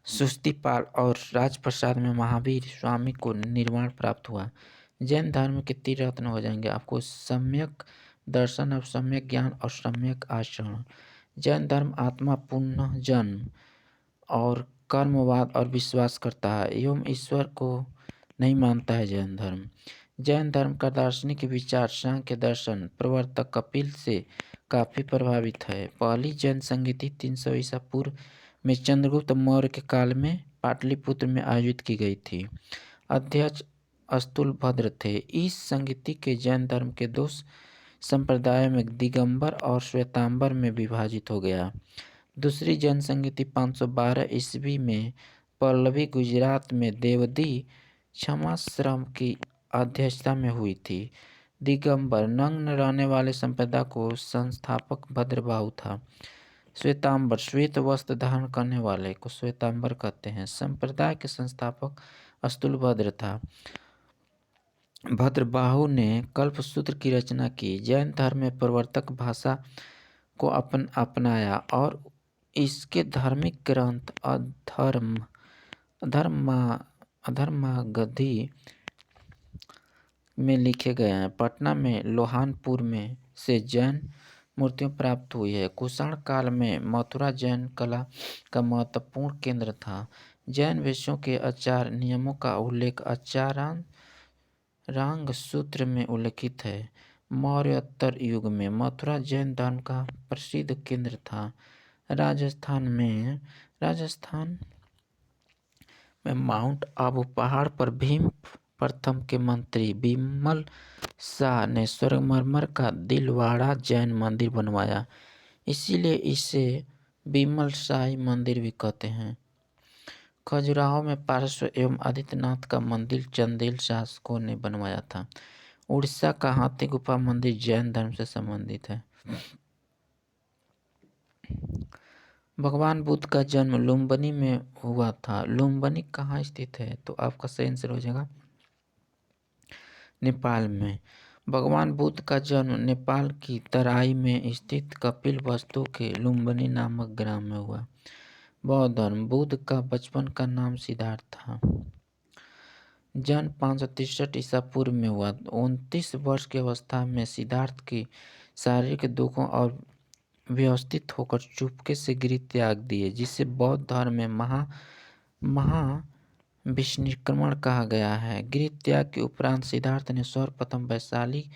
सुस्तिपाल और राजप्रसाद में महावीर स्वामी को निर्माण प्राप्त हुआ। जैन धर्म के 3 रत्न हो जाएंगे आपको, सम्यक दर्शन और सम्यक ज्ञान और सम्यक आचरण। जैन धर्म आत्मा पुनः जन्म और कर्मवाद और विश्वास करता है एवं ईश्वर को नहीं मानता है। जैन धर्म का दार्शनिक विचार सांख्य दर्शन प्रवर्तक कपिल से काफ़ी प्रभावित है। पहली जैन संगीति 300 ईसा पूर्व में चंद्रगुप्त मौर्य के काल में पाटलिपुत्र में आयोजित की गई थी। अध्यक्ष अस्तुलभद्र थे। इस संगीति के जैन धर्म के दो संप्रदायों में दिगंबर और श्वेतांबर में विभाजित हो गया। दूसरी जैन संगीति 512 ईस्वी में पल्लवी गुजरात में देवदी क्षमाश्रम की अध्यक्षता में हुई थी। दिगंबर नग्न रहने वाले संप्रदाय को संस्थापक भद्रबाहु था। श्वेतांबर श्वेत वस्त्र धारण करने वाले को श्वेतांबर कहते हैं। संप्रदाय के संस्थापक अस्तुलभद्र था। भद्रबाहु ने कल्पसूत्र की रचना की। जैन धर्म में प्रवर्तक भाषा को अपनाया और इसके धार्मिक ग्रंथ अधर्मागधी में लिखे गए हैं। पटना में लोहानपुर में से जैन मूर्तियां प्राप्त हुई है। कुषाण काल में मथुरा जैन कला का महत्वपूर्ण केंद्र था। जैन वेशों के आचार नियमों का उल्लेख आचारांग सूत्र में उल्लिखित है। मौर्योत्तर युग में मथुरा जैन धर्म का प्रसिद्ध केंद्र था। राजस्थान में माउंट आबू पहाड़ पर भीम प्रथम के मंत्री बिमल शाह ने संगमरमर का दिलवाड़ा जैन मंदिर बनवाया, इसीलिए इसे बिमल शाही मंदिर भी कहते हैं। खजुराहो में पार्श्व एवं आदित्यनाथ का मंदिर चंदेल शासकों ने बनवाया था। उड़ीसा का हाथी गुफा मंदिर जैन धर्म से संबंधित है। भगवान बुद्ध का जन्म लुम्बिनी में हुआ था। लुम्बिनी कहाँ स्थित है? तो आपका सही आंसर हो जाएगा नेपाल में। भगवान बुद्ध का जन्म नेपाल की तराई में स्थित कपिलवस्तु के लुम्बिनी नामक ग्राम में हुआ। बौद्ध धर्म। बुद्ध का बचपन का नाम सिद्धार्थ था। जन्म 563 ईसा पूर्व में हुआ। 29 वर्ष की अवस्था में सिद्धार्थ की शारीरिक दुखों और व्यवस्थित होकर चुपके से गृह त्याग दिए, जिसे बौद्ध धर्म में महाविनिष्क्रमण कहा गया है। गृह त्याग के उपरांत सिद्धार्थ ने सर्वप्रथम वैशाली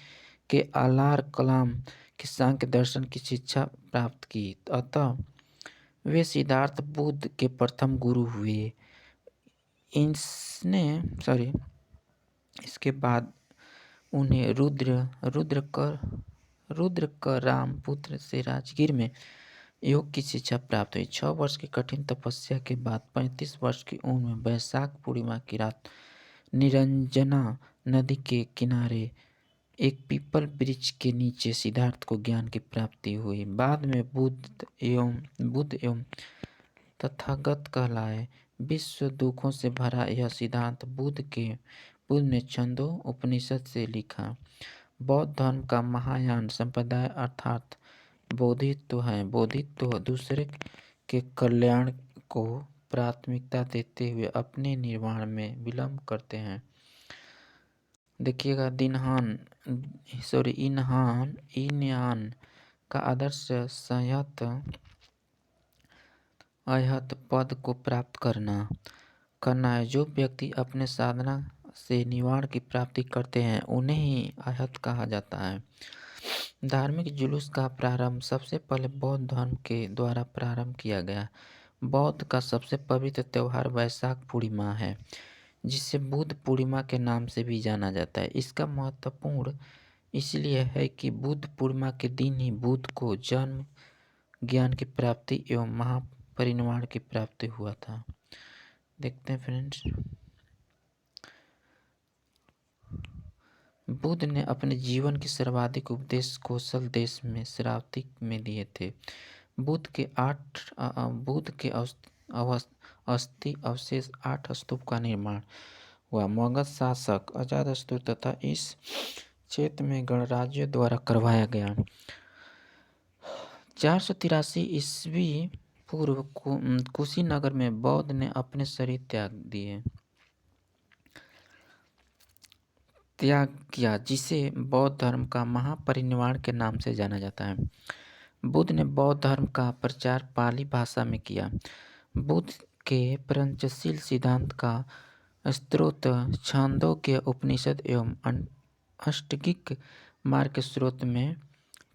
के आलार कलाम के सांख्य दर्शन की शिक्षा प्राप्त की, अतः वे सिद्धार्थ बुद्ध के प्रथम गुरु हुए। इसके बाद उन्हें रुद्रकरामपुत्र से राजगीर में योग की शिक्षा प्राप्त हुई। 6 वर्ष की कठिन तपस्या के बाद 35 वर्ष की उम्र में वैशाख पूर्णिमा की रात निरंजना नदी के किनारे एक पीपल वृक्ष के नीचे सिद्धार्थ को ज्ञान की प्राप्ति हुई। बाद में बुद्ध एवं तथागत कहलाए। विश्व दुखों से भरा यह सिद्धांत बुद्ध ने छंदों उपनिषद से लिखा। बौद्ध धर्म का महायान संप्रदाय अर्थात बोधित्व है। बोधित्व दूसरे के कल्याण को प्राथमिकता देते हुए अपने निर्वाण में विलंब करते हैं। देखिएगा इन्हान का आदर्श संयत अयहत पद को प्राप्त करना है। जो व्यक्ति अपने साधना से निर्वाण की प्राप्ति करते हैं उन्हें ही अयहत कहा जाता है। धार्मिक जुलूस का प्रारंभ सबसे पहले बौद्ध धर्म के द्वारा प्रारंभ किया गया। बौद्ध का सबसे पवित्र त्योहार वैशाख पूर्णिमा है, जिसे बुद्ध पूर्णिमा के नाम से भी जाना जाता है। इसका महत्वपूर्ण इसलिए है कि बुद्ध पूर्णिमा के दिन ही बुद्ध को जन्म, ज्ञान की प्राप्ति एवं महापरिनिर्वाण की प्राप्ति हुआ था। देखते हैं फ्रेंड्स, बुद्ध ने अपने जीवन के सर्वाधिक उपदेश कौशल देश में श्रावस्ती में दिए थे। बुद्ध के अस्थि अवशेष 8 स्तूप का निर्माण हुआ। मगध शासक अजातशत्रु तथा इस क्षेत्र में गणराज्यों द्वारा करवाया गया। 483 ईस्वी पूर्व कुशीनगर में बौद्ध ने अपने शरीर त्याग किया, जिसे बौद्ध धर्म का महापरिनिर्वाण के नाम से जाना जाता है। बुद्ध ने बौद्ध धर्म का प्रचार पाली भाषा में किया। बुद्ध के पंचशील सिद्धांत का स्रोत छांदोग्य उपनिषद एवं अष्टांगिक मार्ग के स्रोत में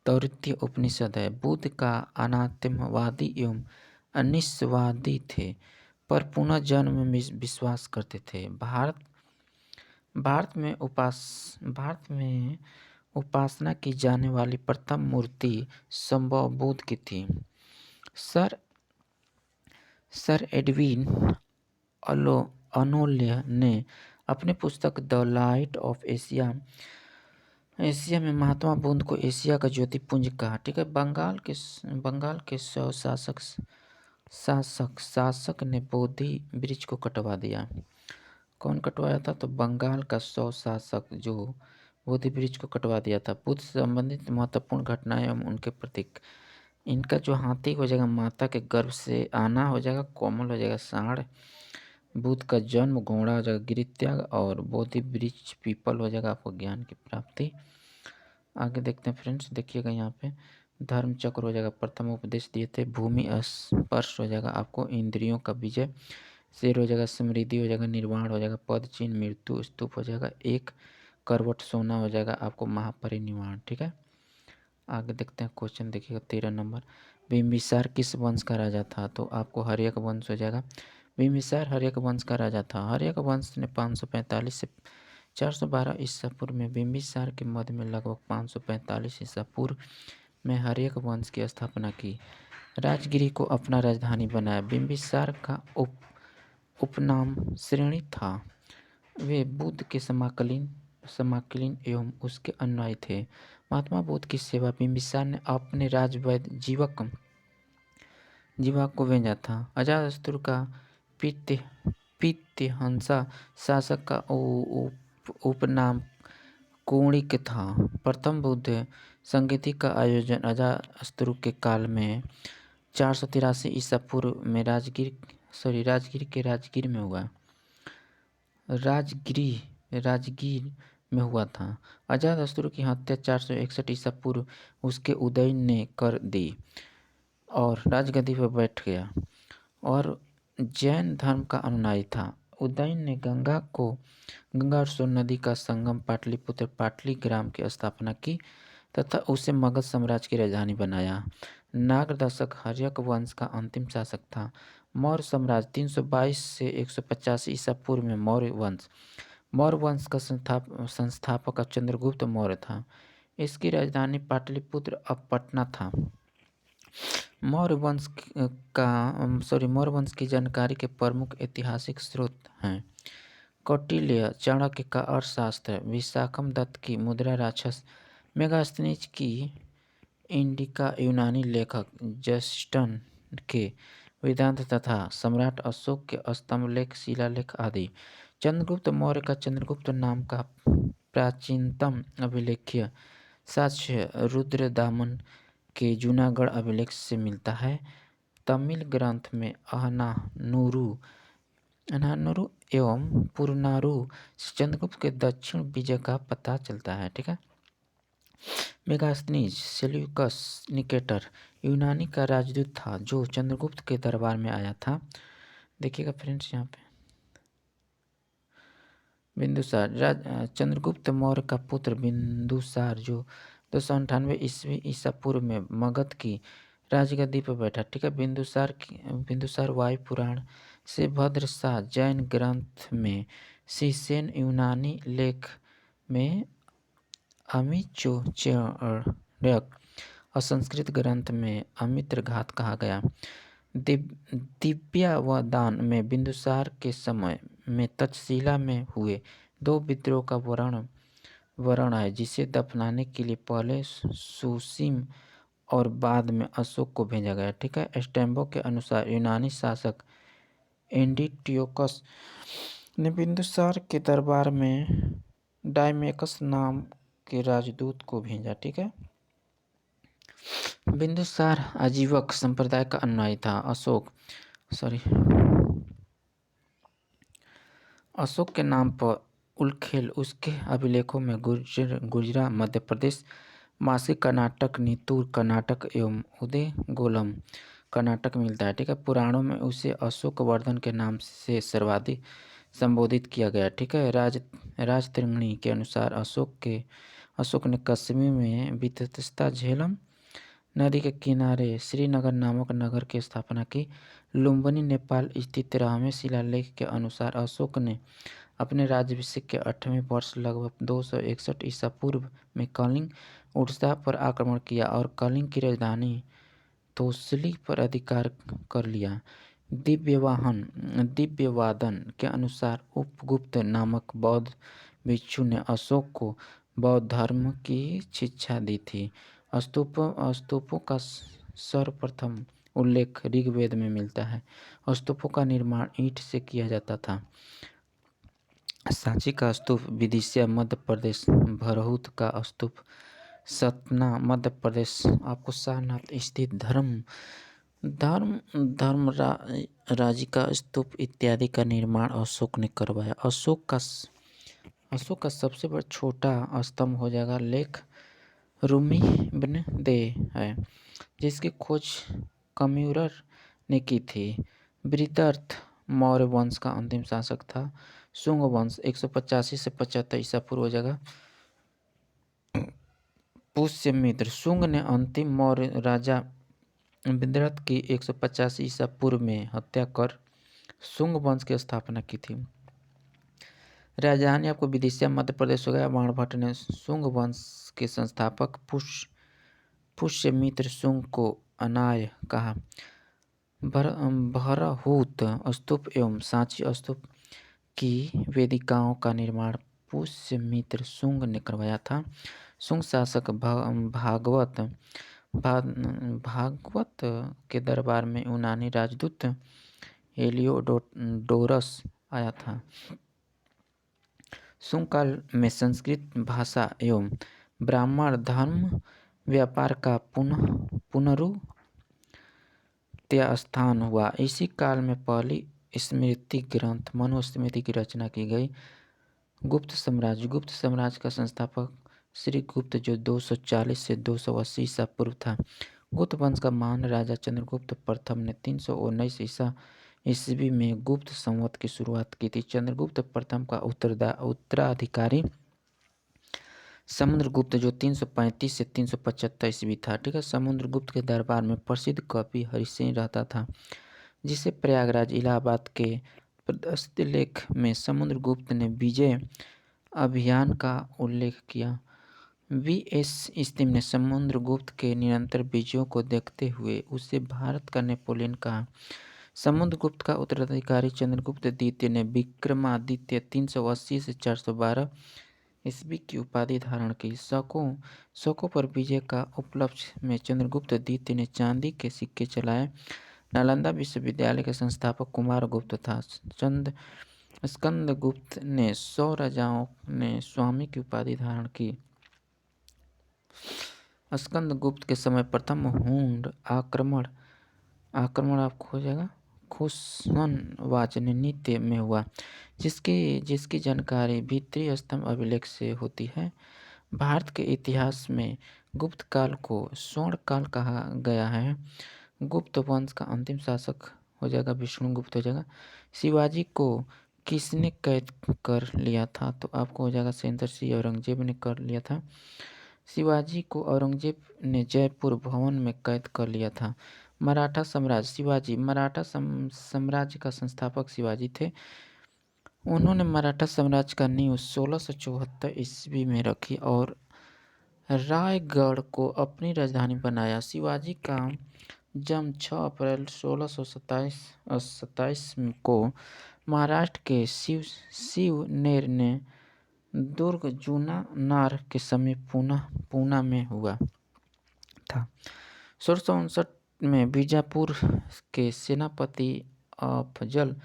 तैत्तिरीय उपनिषद है। बुद्ध का अनात्मवादी एवं अनिश्चयवादी थे, पर पुनर्जन्म में विश्वास करते थे। भारत में उपासना की जाने वाली प्रथम मूर्ति संभव बुद्ध की थी। सर एडविन अनोल्य ने अपनी पुस्तक द लाइट ऑफ एशिया में महात्मा बुद्ध को एशिया का ज्योतिपुंज कहा। ठीक है। बंगाल के 100 शासक ने बोधि वृक्ष को कटवा दिया। कौन कटवाया था? तो बंगाल का 100 शासक जो बोधि वृक्ष को कटवा दिया था। बुद्ध से संबंधित महत्वपूर्ण घटनाएं एवं उनके प्रतीक। इनका जो हाथी हो जाएगा माता के गर्भ से आना हो जाएगा, कोमल हो जाएगा सांड, बुद्ध का जन्म घोड़ा हो जाएगा गिरित्याग, और बोधि वृक्ष पीपल हो जाएगा आपको ज्ञान की प्राप्ति। आगे देखते हैं फ्रेंड्स, देखिएगा यहाँ पे धर्म चक्र हो जाएगा, प्रथम उपदेश दिए थे। भूमि स्पर्श हो जाएगा आपको इंद्रियों का विजय। शेर हो जाएगा समृद्धि हो जाएगा, निर्वाण हो जाएगा, पद चिन्ह मृत्यु, स्तूप हो जाएगा, एक करवट सोना हो जाएगा आपको महापरिनिर्वाण। ठीक है। आगे देखते हैं क्वेश्चन देखिएगा 13 नंबर। बिंबिसार किस वंश का राजा था? तो आपको हर्यक वंश हो जाएगा। बिंबिसार हर्यक वंश का राजा था। हर्यक वंश ने 545 से 412 ईसा पूर्व में बिंबिसार के मध्य में लगभग 545 ईसा पूर्व में हर्यक वंश की स्थापना की। राजगिरी को अपना राजधानी बनाया। बिंबिसार का उपनाम श्रेणी था। वे बुद्ध के समकालीन एवं उसके अनुयायी थे। महात्मा बुद्ध की सेवा बिंबिसार ने अपने राजवैद्य जीवक को भेजा था। अजातशत्रु का पितृहंसा शासक का उपनाम कुणिक था। प्रथम बुद्ध संगीति का आयोजन अजातशत्रु के काल में 483 ईसा पूर्व में राजगीर में हुआ। राजगीर में हुआ था। अजातशत्रु की हत्या 461 ईसा पूर्व उसके उदयन ने कर दी और राजगद्दी पर बैठ गया और जैन धर्म का अनुयायी था। उदयन ने गंगा और सोन नदी का संगम पाटलिपुत्र पाटली ग्राम की स्थापना की तथा उसे मगध साम्राज्य की राजधानी बनाया। नागदशक हर्यक वंश का अंतिम शासक था। मौर्य साम्राज्य 322 से 150 ईसा पूर्व में मौर्य वंश का संस्थापक चंद्रगुप्त मौर्य था। इसकी राजधानी पाटलिपुत्र अब पटना था। मौर्य वंश की जानकारी के प्रमुख ऐतिहासिक स्रोत हैं कौटिल्य, चाणक्य का अर्थशास्त्र, विशाखम दत्त की मुद्रा राक्षस, मेगास्थनीज की इंडिका, यूनानी लेखक जस्टन के वेदांत तथा सम्राट अशोक के स्तंभलेख शिलालेख आदि। चंद्रगुप्त मौर्य का चंद्रगुप्त नाम का प्राचीनतम अभिलेखीय साक्ष्य रुद्रदामन के जूनागढ़ अभिलेख से मिलता है। तमिल ग्रंथ में अहनानुरु एवं पुरनारु से चंद्रगुप्त के दक्षिण विजय का पता चलता है। ठीक है। मेगास्थनीज सेल्यूकस निकेटर यूनानी का राजदूत था जो चंद्रगुप्त के दरबार में आया था। देखिएगा फ्रेंड्स यहाँ पे बिंदुसार चंद्रगुप्त मौर्य का पुत्र बिंदुसार जो 298 ईस्वी ईसा पूर्व में मगध की राजगद्दी पर बैठा। ठीक है। बिंदुसार वायु पुराण से भद्रशाह जैन ग्रंथ में शिसेन यूनानी लेख में अमिचोचर्यक और संस्कृत ग्रंथ में अमित्रघात कहा गया। दिव्यावदान में बिंदुसार के समय में तक्षशिला में हुए 2 विद्रोह का वर्णन है जिसे दफनाने के लिए पहले सुसीम और बाद में अशोक को भेजा गया। ठीक है। स्टैम्बो के अनुसार यूनानी शासक एंटियोकस ने बिंदुसार के दरबार में डायमेकस नाम के राजदूत को भेजा। ठीक है। बिंदुसार आजीवक संप्रदाय का अनुयायी था। अशोक के नाम पर उलखेल उसके अभिलेखों में गुजरा मध्य प्रदेश, मासी कर्नाटक, नीतूर कर्नाटक एवं उदयगोलम कर्नाटक मिलता है। ठीक है। पुराणों में उसे अशोक वर्धन के नाम से सर्वाधिक संबोधित किया गया। ठीक है, राजतरंगिणी के अनुसार अशोक ने कश्मीर में वितस्ता झेलम नदी के किनारे श्रीनगर नामक नगर की स्थापना की। लुम्बिनी नेपाल स्थित रामे शिलालेख के अनुसार अशोक ने अपने राज्याभिषेक के 8वें वर्ष लगभग 261 ईसा पूर्व में कलिंग उड़ीसा पर आक्रमण किया और कलिंग की राजधानी तोसली पर अधिकार कर लिया। दिव्यवादन के अनुसार उपगुप्त नामक बौद्ध भिक्षु ने अशोक को बौद्ध धर्म की शिक्षा दी थी। स्तूपों का सर्वप्रथम उल्लेख ऋग्वेद में मिलता है। स्तूपों का निर्माण ईंट से किया जाता था। सांची का स्तूप विदिशा मध्य प्रदेश, भरहुत का स्तूप सतना मध्य प्रदेश, आपको सारनाथ स्थित धर्मराजी का स्तूप इत्यादि का निर्माण अशोक ने करवाया। अशोक का सबसे बड़ा छोटा स्तंभ हो जाएगा लेख रुमिबन-दे है, जिसकी खोज कम्यूरर ने की थी। वृद्धर्थ मौर्य वंश का अंतिम शासक था। शुंग वंश 185 से 75 ईसा पूर्व हो जाएगा। पुष्यमित्र शुंग ने अंतिम मौर्य राजा वृद्धर्थ की 185 ईसा पूर्व में हत्या कर शुंग वंश की स्थापना की थी। राजधानी आपको विदिशा मध्य प्रदेश हो गया। बाणभट्ट ने शुंग वंश के संस्थापक पुष्यमित्र शुंग को अनार्य कहा। भरहुत स्तूप एवं सांची स्तूप की वेदिकाओं का निर्माण पुष्यमित्र शुंग ने करवाया था। शुंग शासक भागवत के दरबार में यूनानी राजदूत हेलियोडोरस आया था। शुंग काल में संस्कृत भाषा एवं ब्राह्मण धर्म व्यापार का पुनरुत्थान हुआ। इसी काल में पहली स्मृति ग्रंथ मनुस्मृति की रचना की गई। गुप्त साम्राज्य का संस्थापक श्रीगुप्त जो 240 से 280 ईसा पूर्व था। गुप्त वंश का महान राजा चंद्रगुप्त प्रथम ने 319 ईस्वी में गुप्त संवत की शुरुआत की थी। चंद्रगुप्त प्रथम का उत्तराधिकारी समुद्रगुप्त जो 335 से 375 ईस्वी था। ठीक है, समुद्रगुप्त के दरबार में प्रसिद्ध कवि हरिसेन रहता था, जिसे प्रयागराज इलाहाबाद के प्रदर्शित लेख में समुद्रगुप्त ने विजय अभियान का उल्लेख किया। वी.एस. स्टीम ने समुद्रगुप्त के निरंतर विजयों को देखते हुए उसे भारत का नेपोलियन कहा। समुद्रगुप्त का उत्तराधिकारी चंद्रगुप्त द्वितीय ने विक्रमादित्य 380 से 412 ईस्वी की उपाधि धारण की। शकों पर विजय का उपलक्ष्य में चंद्रगुप्त द्वितीय ने चांदी के सिक्के चलाए। नालंदा विश्वविद्यालय के संस्थापक कुमारगुप्त था। स्कंदगुप्त ने 100 राजाओं ने स्वामी की उपाधि धारण की। स्कंदगुप्त के समय प्रथम हुंड आक्रमण आपको हो जाएगा खुशनवाज में हुआ, जिसकी जानकारी भीतरी स्तंभ अभिलेख से होती है। भारत के इतिहास में गुप्त काल को स्वर्ण काल कहा गया है। गुप्त वंश का अंतिम शासक हो जाएगा विष्णुगुप्त हो जाएगा। शिवाजी को किसने कैद कर लिया था? तो आपको हो जाएगा सेंदर सिंह औरंगजेब ने कर लिया था। शिवाजी को औरंगजेब ने जयपुर भवन में कैद कर लिया था। मराठा साम्राज्य शिवाजी मराठा साम्राज्य का संस्थापक शिवाजी थे। उन्होंने मराठा साम्राज्य का नींव 1674 ईस्वी में रखी और रायगढ़ को अपनी राजधानी बनाया। शिवाजी का जन्म 6 अप्रैल 1627 को महाराष्ट्र के शिवनेर ने दुर्ग जूनानार के समीप पूना में हुआ था। 1659 में बीजापुर के सेनापति अफजल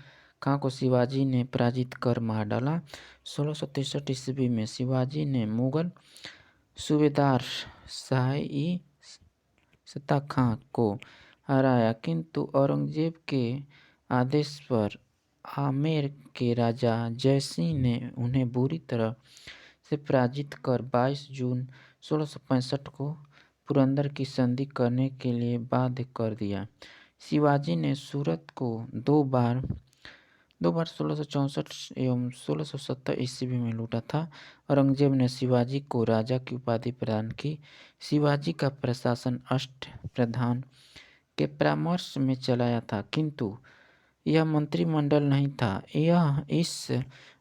खां को शिवाजी ने पराजित कर मार डाला। 1663 ईस्वी में शिवाजी ने मुगल सूबेदार शाह-ई-सता खां को हराया, किंतु औरंगजेब के आदेश पर आमेर के राजा जयसिंह ने उन्हें बुरी तरह से पराजित कर 22 जून 1665 को पुरंदर की संधि करने के लिए बाध्य कर दिया। शिवाजी ने सूरत को 2 बार 2 बार 1664 एवं 1670 ईस्वी में लूटा था। औरंगजेब ने शिवाजी को राजा की उपाधि प्रदान की। शिवाजी का प्रशासन अष्टप्रधान के परामर्श में चलाया था, किंतु यह मंत्रिमंडल नहीं था। यह इस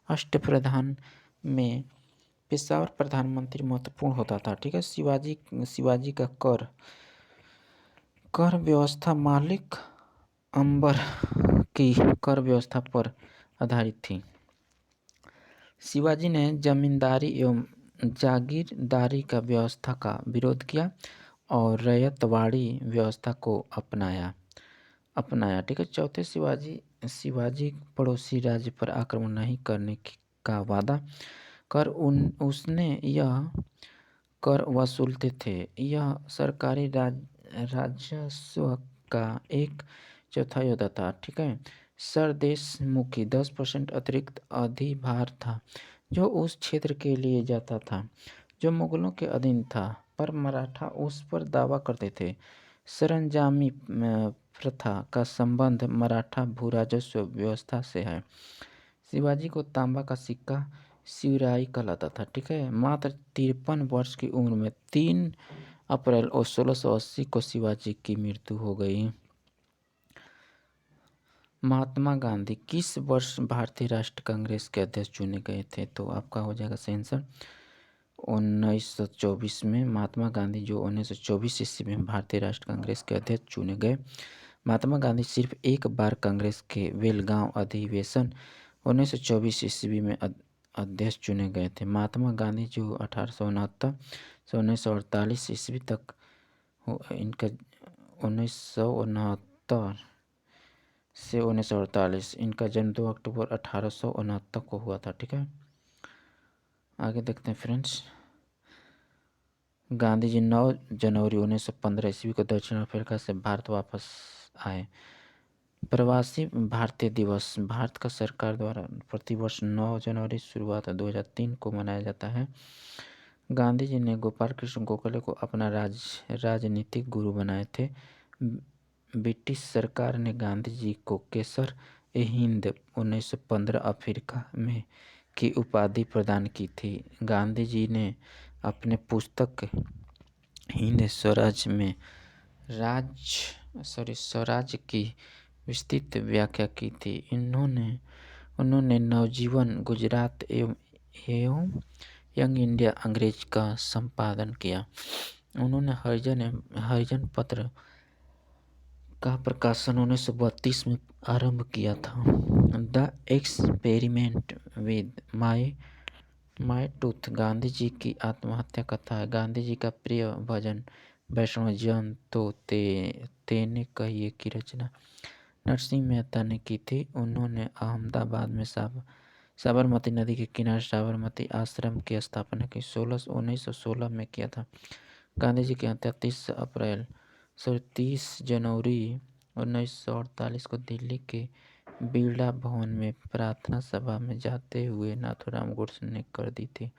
अष्टप्रधान में पेशेवर प्रधानमंत्री महत्वपूर्ण होता था। ठीक है, शिवाजी का कर व्यवस्था मालिक अंबर की कर व्यवस्था पर आधारित थी। शिवाजी ने जमींदारी एवं जागीरदारी का व्यवस्था का विरोध किया और रैयतवाड़ी व्यवस्था को अपनाया। ठीक है। चौथे, शिवाजी पड़ोसी राज्य पर आक्रमण नहीं करने का वादा कर उसने यह कर वसूलते थे। यह सरकारी राजस्व का 1/4 होता था। ठीक है। सरदेशमुखी 10% अतिरिक्त अधिभार था जो उस क्षेत्र के लिए जाता था जो मुगलों के अधीन था, पर मराठा उस पर दावा करते थे। सरंजामी प्रथा का संबंध मराठा भूराजस्व व्यवस्था से है। शिवाजी को तांबा का सिक्का शिवराई कहलाता था। ठीक है। मात्र 53 वर्ष की उम्र में 3 अप्रैल 1680 को शिवाजी की मृत्यु हो गई। महात्मा गांधी किस वर्ष भारतीय राष्ट्रीय कांग्रेस के अध्यक्ष चुने गए थे? तो आपका हो जाएगा सही आंसर 1924 में। महात्मा गांधी जो 1924 ईस्वी में भारतीय राष्ट्रीय कांग्रेस के अध्यक्ष चुने गए। महात्मा गांधी सिर्फ एक बार कांग्रेस के बेलगांव अधिवेशन 1924 ईस्वी में अध्यक्ष चुने गए थे। महात्मा गांधी जो 1869 से 1948 ईस्वी तक इनका 1969 से 1948 इनका जन्म 2 अक्टूबर 1869 को हुआ था। ठीक है। आगे देखते हैं फ्रेंड्स। गांधी जी 9 जनवरी 1915 ईस्वी को दक्षिण अफ्रीका से भारत वापस आए। प्रवासी भारतीय दिवस भारत का सरकार द्वारा प्रतिवर्ष 9 जनवरी शुरुआत 2003 को मनाया जाता है। गांधी जी ने गोपाल कृष्ण गोखले को अपना राजनीतिक गुरु बनाए थे। ब्रिटिश सरकार ने गांधी जी को केसर ए हिंद 1915 अफ्रीका में की उपाधि प्रदान की थी। गांधी जी ने अपने पुस्तक हिंद स्वराज में स्वराज की विस्तृत व्याख्या की थी। उन्होंने नवजीवन गुजरात एवं यंग इंडिया अंग्रेज का संपादन किया। उन्होंने हरिजन पत्र का प्रकाशन 1932 में आरंभ किया था। द एक्सपेरिमेंट विद माई टूथ गांधी जी की आत्महत्या कथा है। गांधी जी का प्रिय भजन वैष्णव जन तो तेने कहिए की रचना नरसिंह मेहता ने की थी। उन्होंने अहमदाबाद में साबरमती नदी के किनारे साबरमती आश्रम की स्थापना की 1916 में किया था। गांधी जी की हत्या 30 जनवरी 1948 को दिल्ली के बिरला भवन में प्रार्थना सभा में जाते हुए नाथूराम गोडसे ने कर दी थी।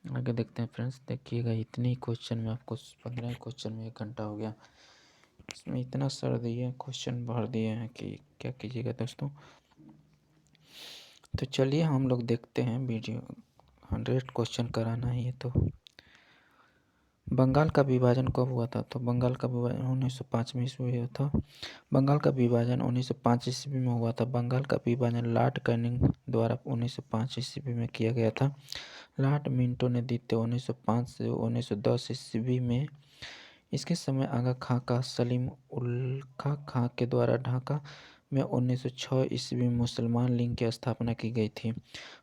आगे देखते हैं फ्रेंड्स। देखिएगा इतने ही क्वेश्चन में आपको 15 क्वेश्चन में 1 घंटा हो गया। इसमें इतना सर दिए क्वेश्चन भर दिए हैं कि क्या कीजिएगा दोस्तों। तो चलिए हम लोग देखते हैं वीडियो। 100 क्वेश्चन कराना ही है। तो बंगाल का विभाजन कब हुआ था? तो बंगाल का विभाजन 1905 में ईस्वी हुआ था। बंगाल का विभाजन 1905 ईस्वी में हुआ था। बंगाल का विभाजन लॉर्ड कैनिंग द्वारा 1905 ईस्वी में किया गया था। लॉर्ड मिंटो ने द्वितीय 1905 से 1910 ईस्वी में। इसके समय आगा खां का सलीम उल खां के द्वारा ढाका में 1906 ईस्वी में मुसलमान लीग की स्थापना की गई थी।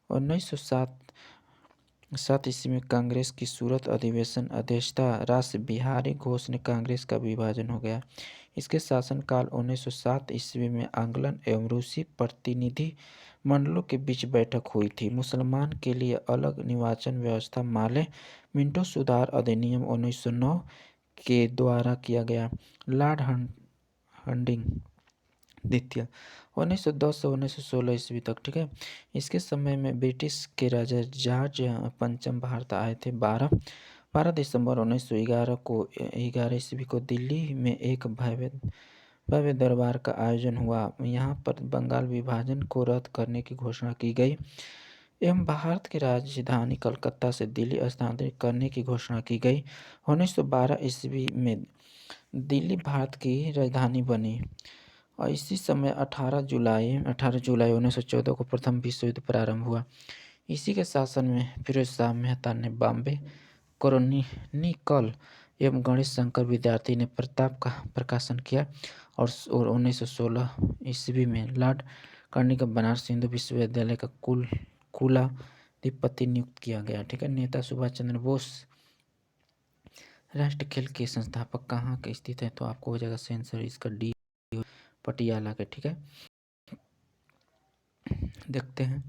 1907 ईस्वी में कांग्रेस की सूरत अधिवेशन अध्यक्षता रास बिहारी घोष ने कांग्रेस का विभाजन हो गया। इसके शासनकाल 1907 ईस्वी में आंग्लन एवं रूसी प्रतिनिधि मंडलों के बीच बैठक हुई थी। मुसलमान के लिए अलग निर्वाचन व्यवस्था माले मिंटो सुधार अधिनियम 1909 के द्वारा किया गया। लॉर्ड हर्डिंग द्वितीय 1910 से 1916 ईस्वी तक। ठीक है। इसके समय में ब्रिटिश के राजा जॉर्ज पंचम भारत आए थे। 12 दिसंबर 1911 ईस्वी को दिल्ली में एक भव्य दरबार का आयोजन हुआ। यहाँ पर बंगाल विभाजन को रद्द करने की घोषणा की गई एवं भारत की राजधानी कलकत्ता से दिल्ली स्थानांतरित करने की घोषणा की गई। 1912 ईस्वी में दिल्ली भारत की राजधानी बनी और इसी समय 18 जुलाई 1914 को प्रथम विश्व युद्ध प्रारंभ हुआ। इसी के शासन में फिरोज शाह मेहता ने बॉम्बे क्रॉनिकल एवं गणेश शंकर विद्यार्थी ने प्रताप का प्रकाशन किया और 1916 ईस्वी में लॉर्ड कर्णी का बनारस हिंदू विश्वविद्यालय का कुलाधिपति नियुक्त किया गया। ठीक है। नेता सुभाष चंद्र बोस राष्ट्रीय खेल के संस्थापक कहाँ के स्थित है? तो आपको हो जाएगा सेंसर इसका डी, पटियाला के। ठीक है। देखते हैं।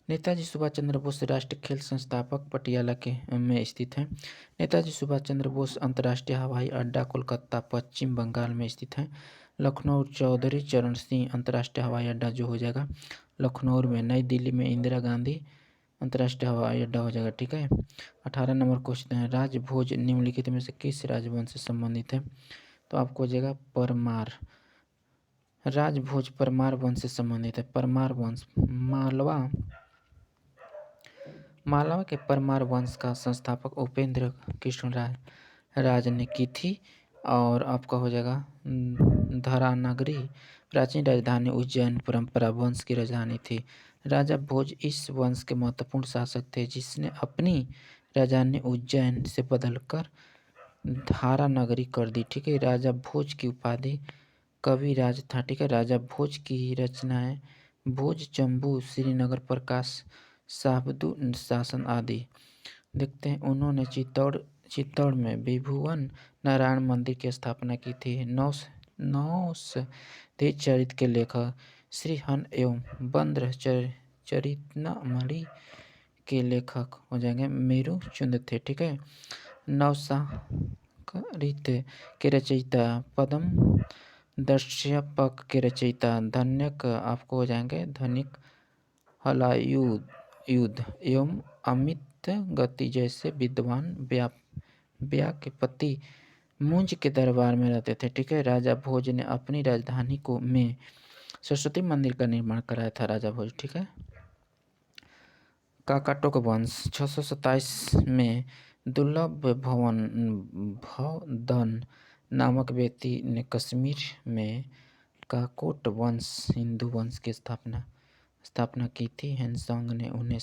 नेताजी सुभाष चंद्र बोस राष्ट्रीय खेल संस्थापक पटियाला के में स्थित है। नेताजी सुभाष चंद्र बोस अंतर्राष्ट्रीय हवाई अड्डा कोलकाता पश्चिम बंगाल में स्थित है। लखनऊ चौधरी चरण सिंह अंतर्राष्ट्रीय हवाई अड्डा जो हो जाएगा लखनऊ में। नई दिल्ली में इंदिरा गांधी अंतर्राष्ट्रीय हवाई अड्डा हो जाएगा। ठीक है। 18 नंबर क्वेश्चन है, राजभोज निम्नलिखित में से किस राजवंश से संबंधित है? तो आपको हो जाएगा परमार। राजभोज परमार वंश से संबंधित है। परमार वंश मालवा के परमार वंश का संस्थापक उपेंद्र कृष्ण राय राज ने की थी। और आपका हो जाएगा धरानगरी प्राचीन राजधानी उज्जैन परंपरा वंश की राजधानी थी। राजा भोज इस वंश के महत्वपूर्ण शासक थे जिसने अपनी राजधानी उज्जैन से बदलकर धारानगरी कर दी। ठीक है। राजा भोज की उपाधि कविराज था। ठीक है। राजा भोज की रचनाएं भोज चंबू श्रीनगर प्रकाश शाहबुद शासन आदि। देखते हैं। उन्होंने चित्तौड़ में विभुवन नारायण मंदिर की स्थापना की थी। नौसदि चरित्र के लेखक श्री हन एवं बंद्र चरितमणि के लेखक हो जाएंगे मेरुचंद थे। ठीक है। नवसाकरित के रचयिता पद्म दर्शपक के रचयिता धन्यक आपको हो जाएंगे धनिक हलायुद्ध एवं अमित गति जैसे विद्वान ब्या के पति मुंज के दरबार में रहते थे। ठीक है। राजा भोज ने अपनी राजधानी में सरस्वती मंदिर का निर्माण कराया था राजा भोज। ठीक है। काकाटोक वंश 627 में दुर्लभ भवदन नामक व्यक्ति ने कश्मीर में काकोट वंश हिंदू वंश की स्थापना की थी। हेनसांग ने उन्हें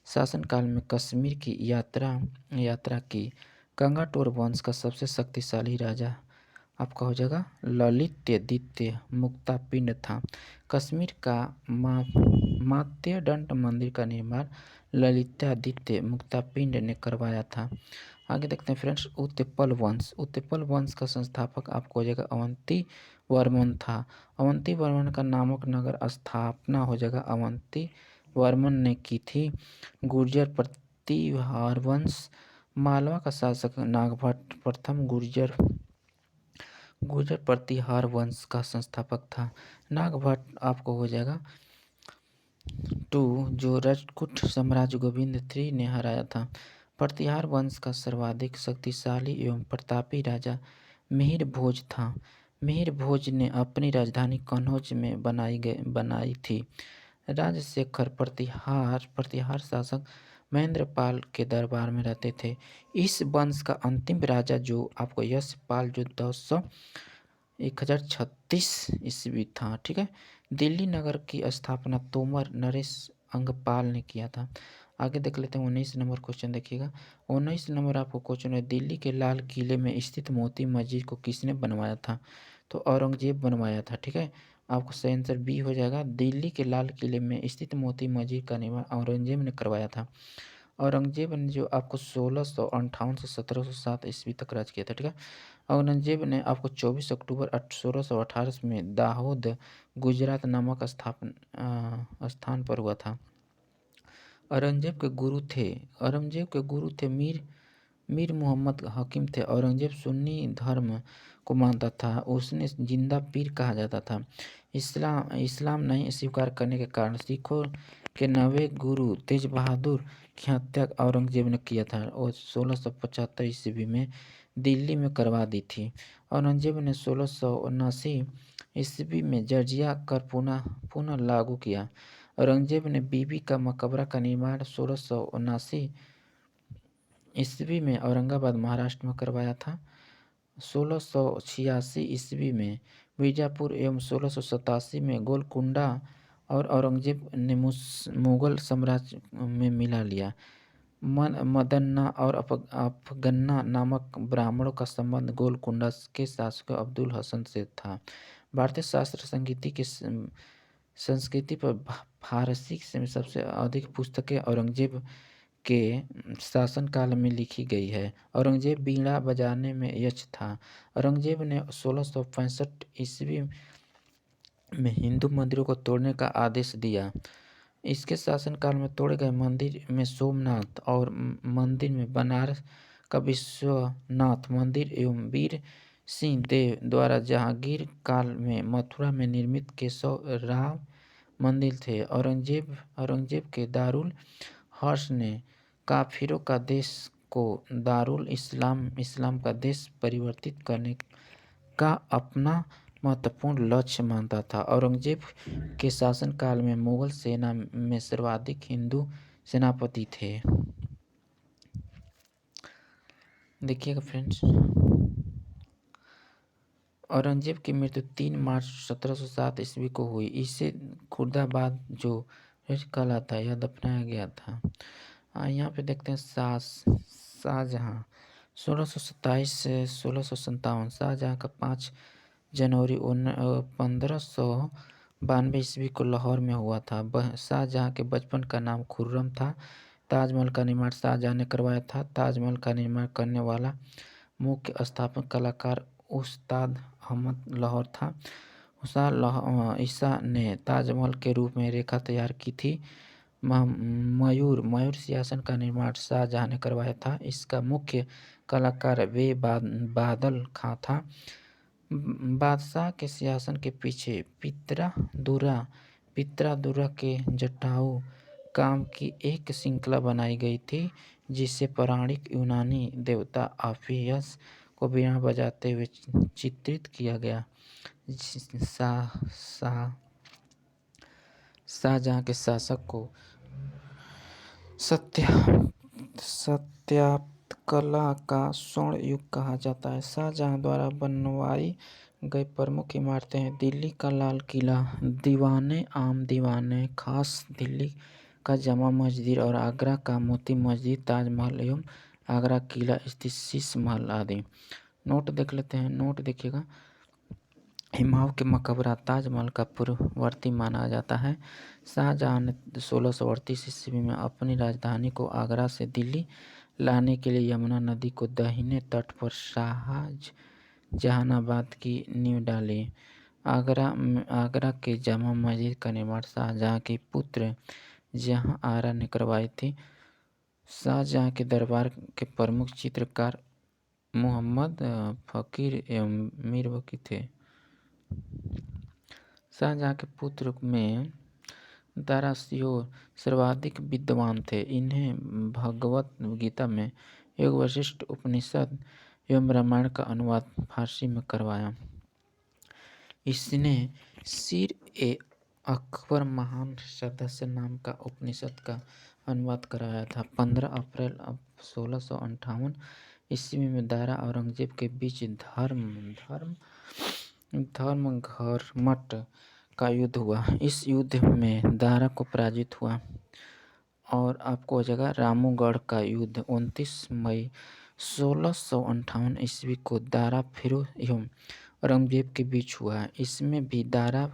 शासनकाल में कश्मीर की यात्रा की। गंगाटोर वंश का सबसे शक्तिशाली राजा आपका हो जाएगा ललित्यादित्य मुक्तापिंड था। कश्मीर का मात्यदंड मंदिर का निर्माण ललित्यादित्य मुक्तापिंड ने करवाया था। आगे देखते हैं फ्रेंड्स। उत्पल वंश का संस्थापक आपको हो जाएगा अवंती वर्मन था। अवंती वर्मन का नामक नगर स्थापना हो जाएगा अवंती वर्मन ने की थी। गुर्जर प्रतिहार वंश मालवा का शासक नागभट्ट प्रथम गुर्जर प्रतिहार वंश का संस्थापक था। नागभट्ट आपको हो जाएगा 2 जो राजपूत साम्राज्य गोविंद 3 ने हराया था। प्रतिहार वंश का सर्वाधिक शक्तिशाली एवं प्रतापी राजा मिहिर भोज था। मिहिर भोज ने अपनी राजधानी कन्नौज में बनाई थी। राजशेखर प्रतिहार शासक महेंद्रपाल के दरबार में रहते थे। इस वंश का अंतिम राजा जो आपको यशपाल जो 1036 ईस्वी था। ठीक है। दिल्ली नगर की स्थापना तोमर नरेश अंगपाल ने किया था। आगे देख लेते हैं 19 नंबर क्वेश्चन देखिएगा। 19 नंबर आपको क्वेश्चन है, दिल्ली के लाल किले में स्थित मोती मस्जिद को किसने बनवाया था? तो औरंगजेब बनवाया था। ठीक है। आपको सही आंसर बी हो जाएगा। दिल्ली के लाल किले में स्थित मोती मस्जिद का निर्माण औरंगजेब ने करवाया था। औरंगजेब ने जो आपको 1658 से 1707 ईस्वी तक राज किया था। ठीक है। औरंगजेब ने आपको 24 अक्टूबर 1618 में दाहोद गुजरात नामक स्थान पर हुआ था। औरंगजेब के गुरु थे मीर मोहम्मद हकीम थे। औरंगजेब सुन्नी धर्म को मानता था। उसने जिंदा पीर कहा जाता था। इस्लाम नहीं स्वीकार करने के कारण सिखों के नवे गुरु तेज बहादुर की हत्या औरंगजेब ने किया था और 1675 ईस्वी में दिल्ली में करवा दी थी। औरंगजेब ने 1679 ईस्वी में जजिया कर पुनः लागू किया। औरंगजेब ने बीबी का मकबरा का निर्माण 1679 ईस्वी में औरंगाबाद महाराष्ट्र में करवाया था। 1686 ईस्वी में बीजापुर एवं 1687 में गोलकुंडा और औरंगजेब ने मुगल साम्राज्य में मिला लिया। मदन्ना और अफगन्ना नामक ब्राह्मणों का संबंध गोलकुंडा के शासक अब्दुल हसन से था। भारतीय शास्त्र संस्कृति पर फारसी में सबसे अधिक पुस्तकें औरंगजेब के शासनकाल में लिखी गई है। औरंगजेब बीड़ा बजाने में यक्ष था। औरंगजेब ने 1665 ईस्वी में हिंदू मंदिरों को तोड़ने का आदेश दिया। इसके शासनकाल में तोड़े गए मंदिर में सोमनाथ और मंदिर में बनारस का विश्वनाथ मंदिर एवं वीर सिंह देव द्वारा जहांगीर काल में मथुरा में निर्मित केशव राव मंदिर थे। औरंगजेब के दारुल हर्ष ने काफिरों का देश को दारुल इस्लाम का देश परिवर्तित करने का अपना महत्वपूर्ण लक्ष्य मानता था। औरंगजेब के शासनकाल में मुगल सेना में सर्वाधिक हिंदू सेनापति थे। देखिएगा फ्रेंड्स, औरंगजेब की मृत्यु 3 मार्च 1707 ईस्वी को हुई। इसे खुर्दाबाद जो कहलाता है यह दफनाया गया था। यहाँ पे देखते हैं शाहजहाँ 1627 से 1657। शाहजहाँ का 5 जनवरी 1592 ईस्वी को लाहौर में हुआ था। शाहजहाँ के बचपन का नाम खुर्रम था। ताजमहल का निर्माण शाहजहाँ ने करवाया था। ताजमहल का निर्माण करने वाला मुख्य स्थापना कलाकार उस्ताद अहमद लाहौर था। ईसा ने ताजमहल के रूप में रेखा तैयार की थी। मयूर सिंहासन का निर्माण शाहजहाँ ने करवाया था। इसका मुख्य कलाकार बादल खां था। बादशाह के सिंहासन के पीछे पित्रा दुर्रा के जटाऊ काम की एक श्रृंखला बनाई गई थी, जिसे पौराणिक यूनानी देवता ऑफियस को बीणा बजाते हुए चित्रित किया गया। शाहजहाँ के शासक को सत्यापकला का स्वर्ण युग कहा जाता है। शाहजहाँ द्वारा बनवाई गई प्रमुख इमारतें हैं दिल्ली का लाल किला, आम दीवाने खास, दिल्ली का जामा मस्जिद और आगरा का मोती मस्जिद, ताजमहल एवं आगरा किला स्थित शीश महल आदि। नोट देख लेते हैं। नोट देखिएगा, हुमायूं के मकबरा ताजमहल का पूर्ववर्ती माना जाता है। शाहजहाँ ने 1638 ईस्वी में अपनी राजधानी को आगरा से दिल्ली लाने के लिए यमुना नदी को दाहिने तट पर जहानाबाद की नींव डाली। आगरा के जामा मस्जिद का निर्माण शाहजहाँ के पुत्र जहां आरा ने करवाई थी। शाहजहाँ के दरबार के प्रमुख चित्रकार मोहम्मद फकीर एवं मीरवकी थे। शाहजहाँ के पुत्र में दारासिंह सर्वाधिक विद्वान थे। इन्हें भगवत गीता में योग वशिष्ठ उपनिषद एवं रामायण का अनुवाद फारसी में करवाया। इसने सिर ए अकबर महान सदस्य नाम का उपनिषद का अनुवाद कराया था। 15 अप्रैल 1658 ईस्वी में दारा औरंगजेब के बीच धर्मघर का युद्ध हुआ। इस युद्ध में दारा को पराजित हुआ और आपको हो जाएगा रामूगढ़ का युद्ध 29 मई 1658 ईस्वी को दारा फिरोज एवं औरंगजेब के बीच हुआ। इसमें भी दारा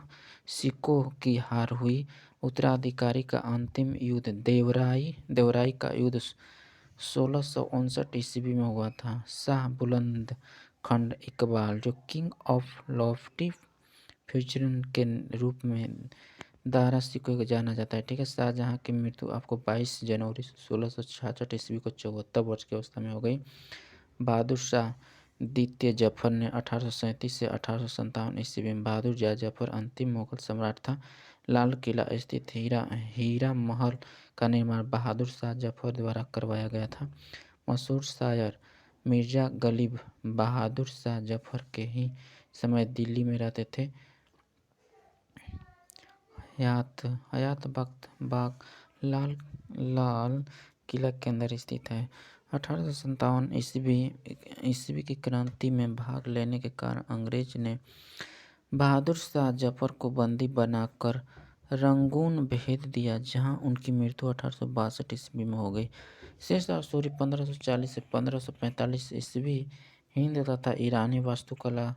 सिकोह की हार हुई। उत्तराधिकारी का अंतिम युद्ध देवराई का युद्ध 1659 ईस्वी में हुआ था। शाह बुलंद खंड इकबाल जो किंग ऑफ लॉफ्टी फ्यूचर के रूप में दारा सिकोह को जाना जाता है। ठीक है। शाहजहाँ की मृत्यु आपको 22 जनवरी 1666 ईस्वी को 74 वर्ष की अवस्था में हो गई। बहादुर शाह द्वितीय जफर ने 1837 से 1857 ईस्वी में बहादुर शाह जफर अंतिम मुगल सम्राट था, लाल किला स्थित हीरा महल का निर्माण बहादुर शाह जफर द्वारा करवाया गया था। मशहूर शायर मिर्जा गलिब बहादुर शाह जफर के ही समय दिल्ली में रहते थे। हयात वक्त बाग लाल किला के अंदर स्थित है। 1857 ईस्वी की क्रांति में भाग लेने के कारण अंग्रेज ने बहादुर शाह जफर को बंदी बनाकर रंगून भेज दिया, जहां उनकी मृत्यु 1862 ईस्वी में हो गई। शेर शाह सूरी 1540 से 1545 ईस्वी हिंद तथा ईरानी वास्तुकला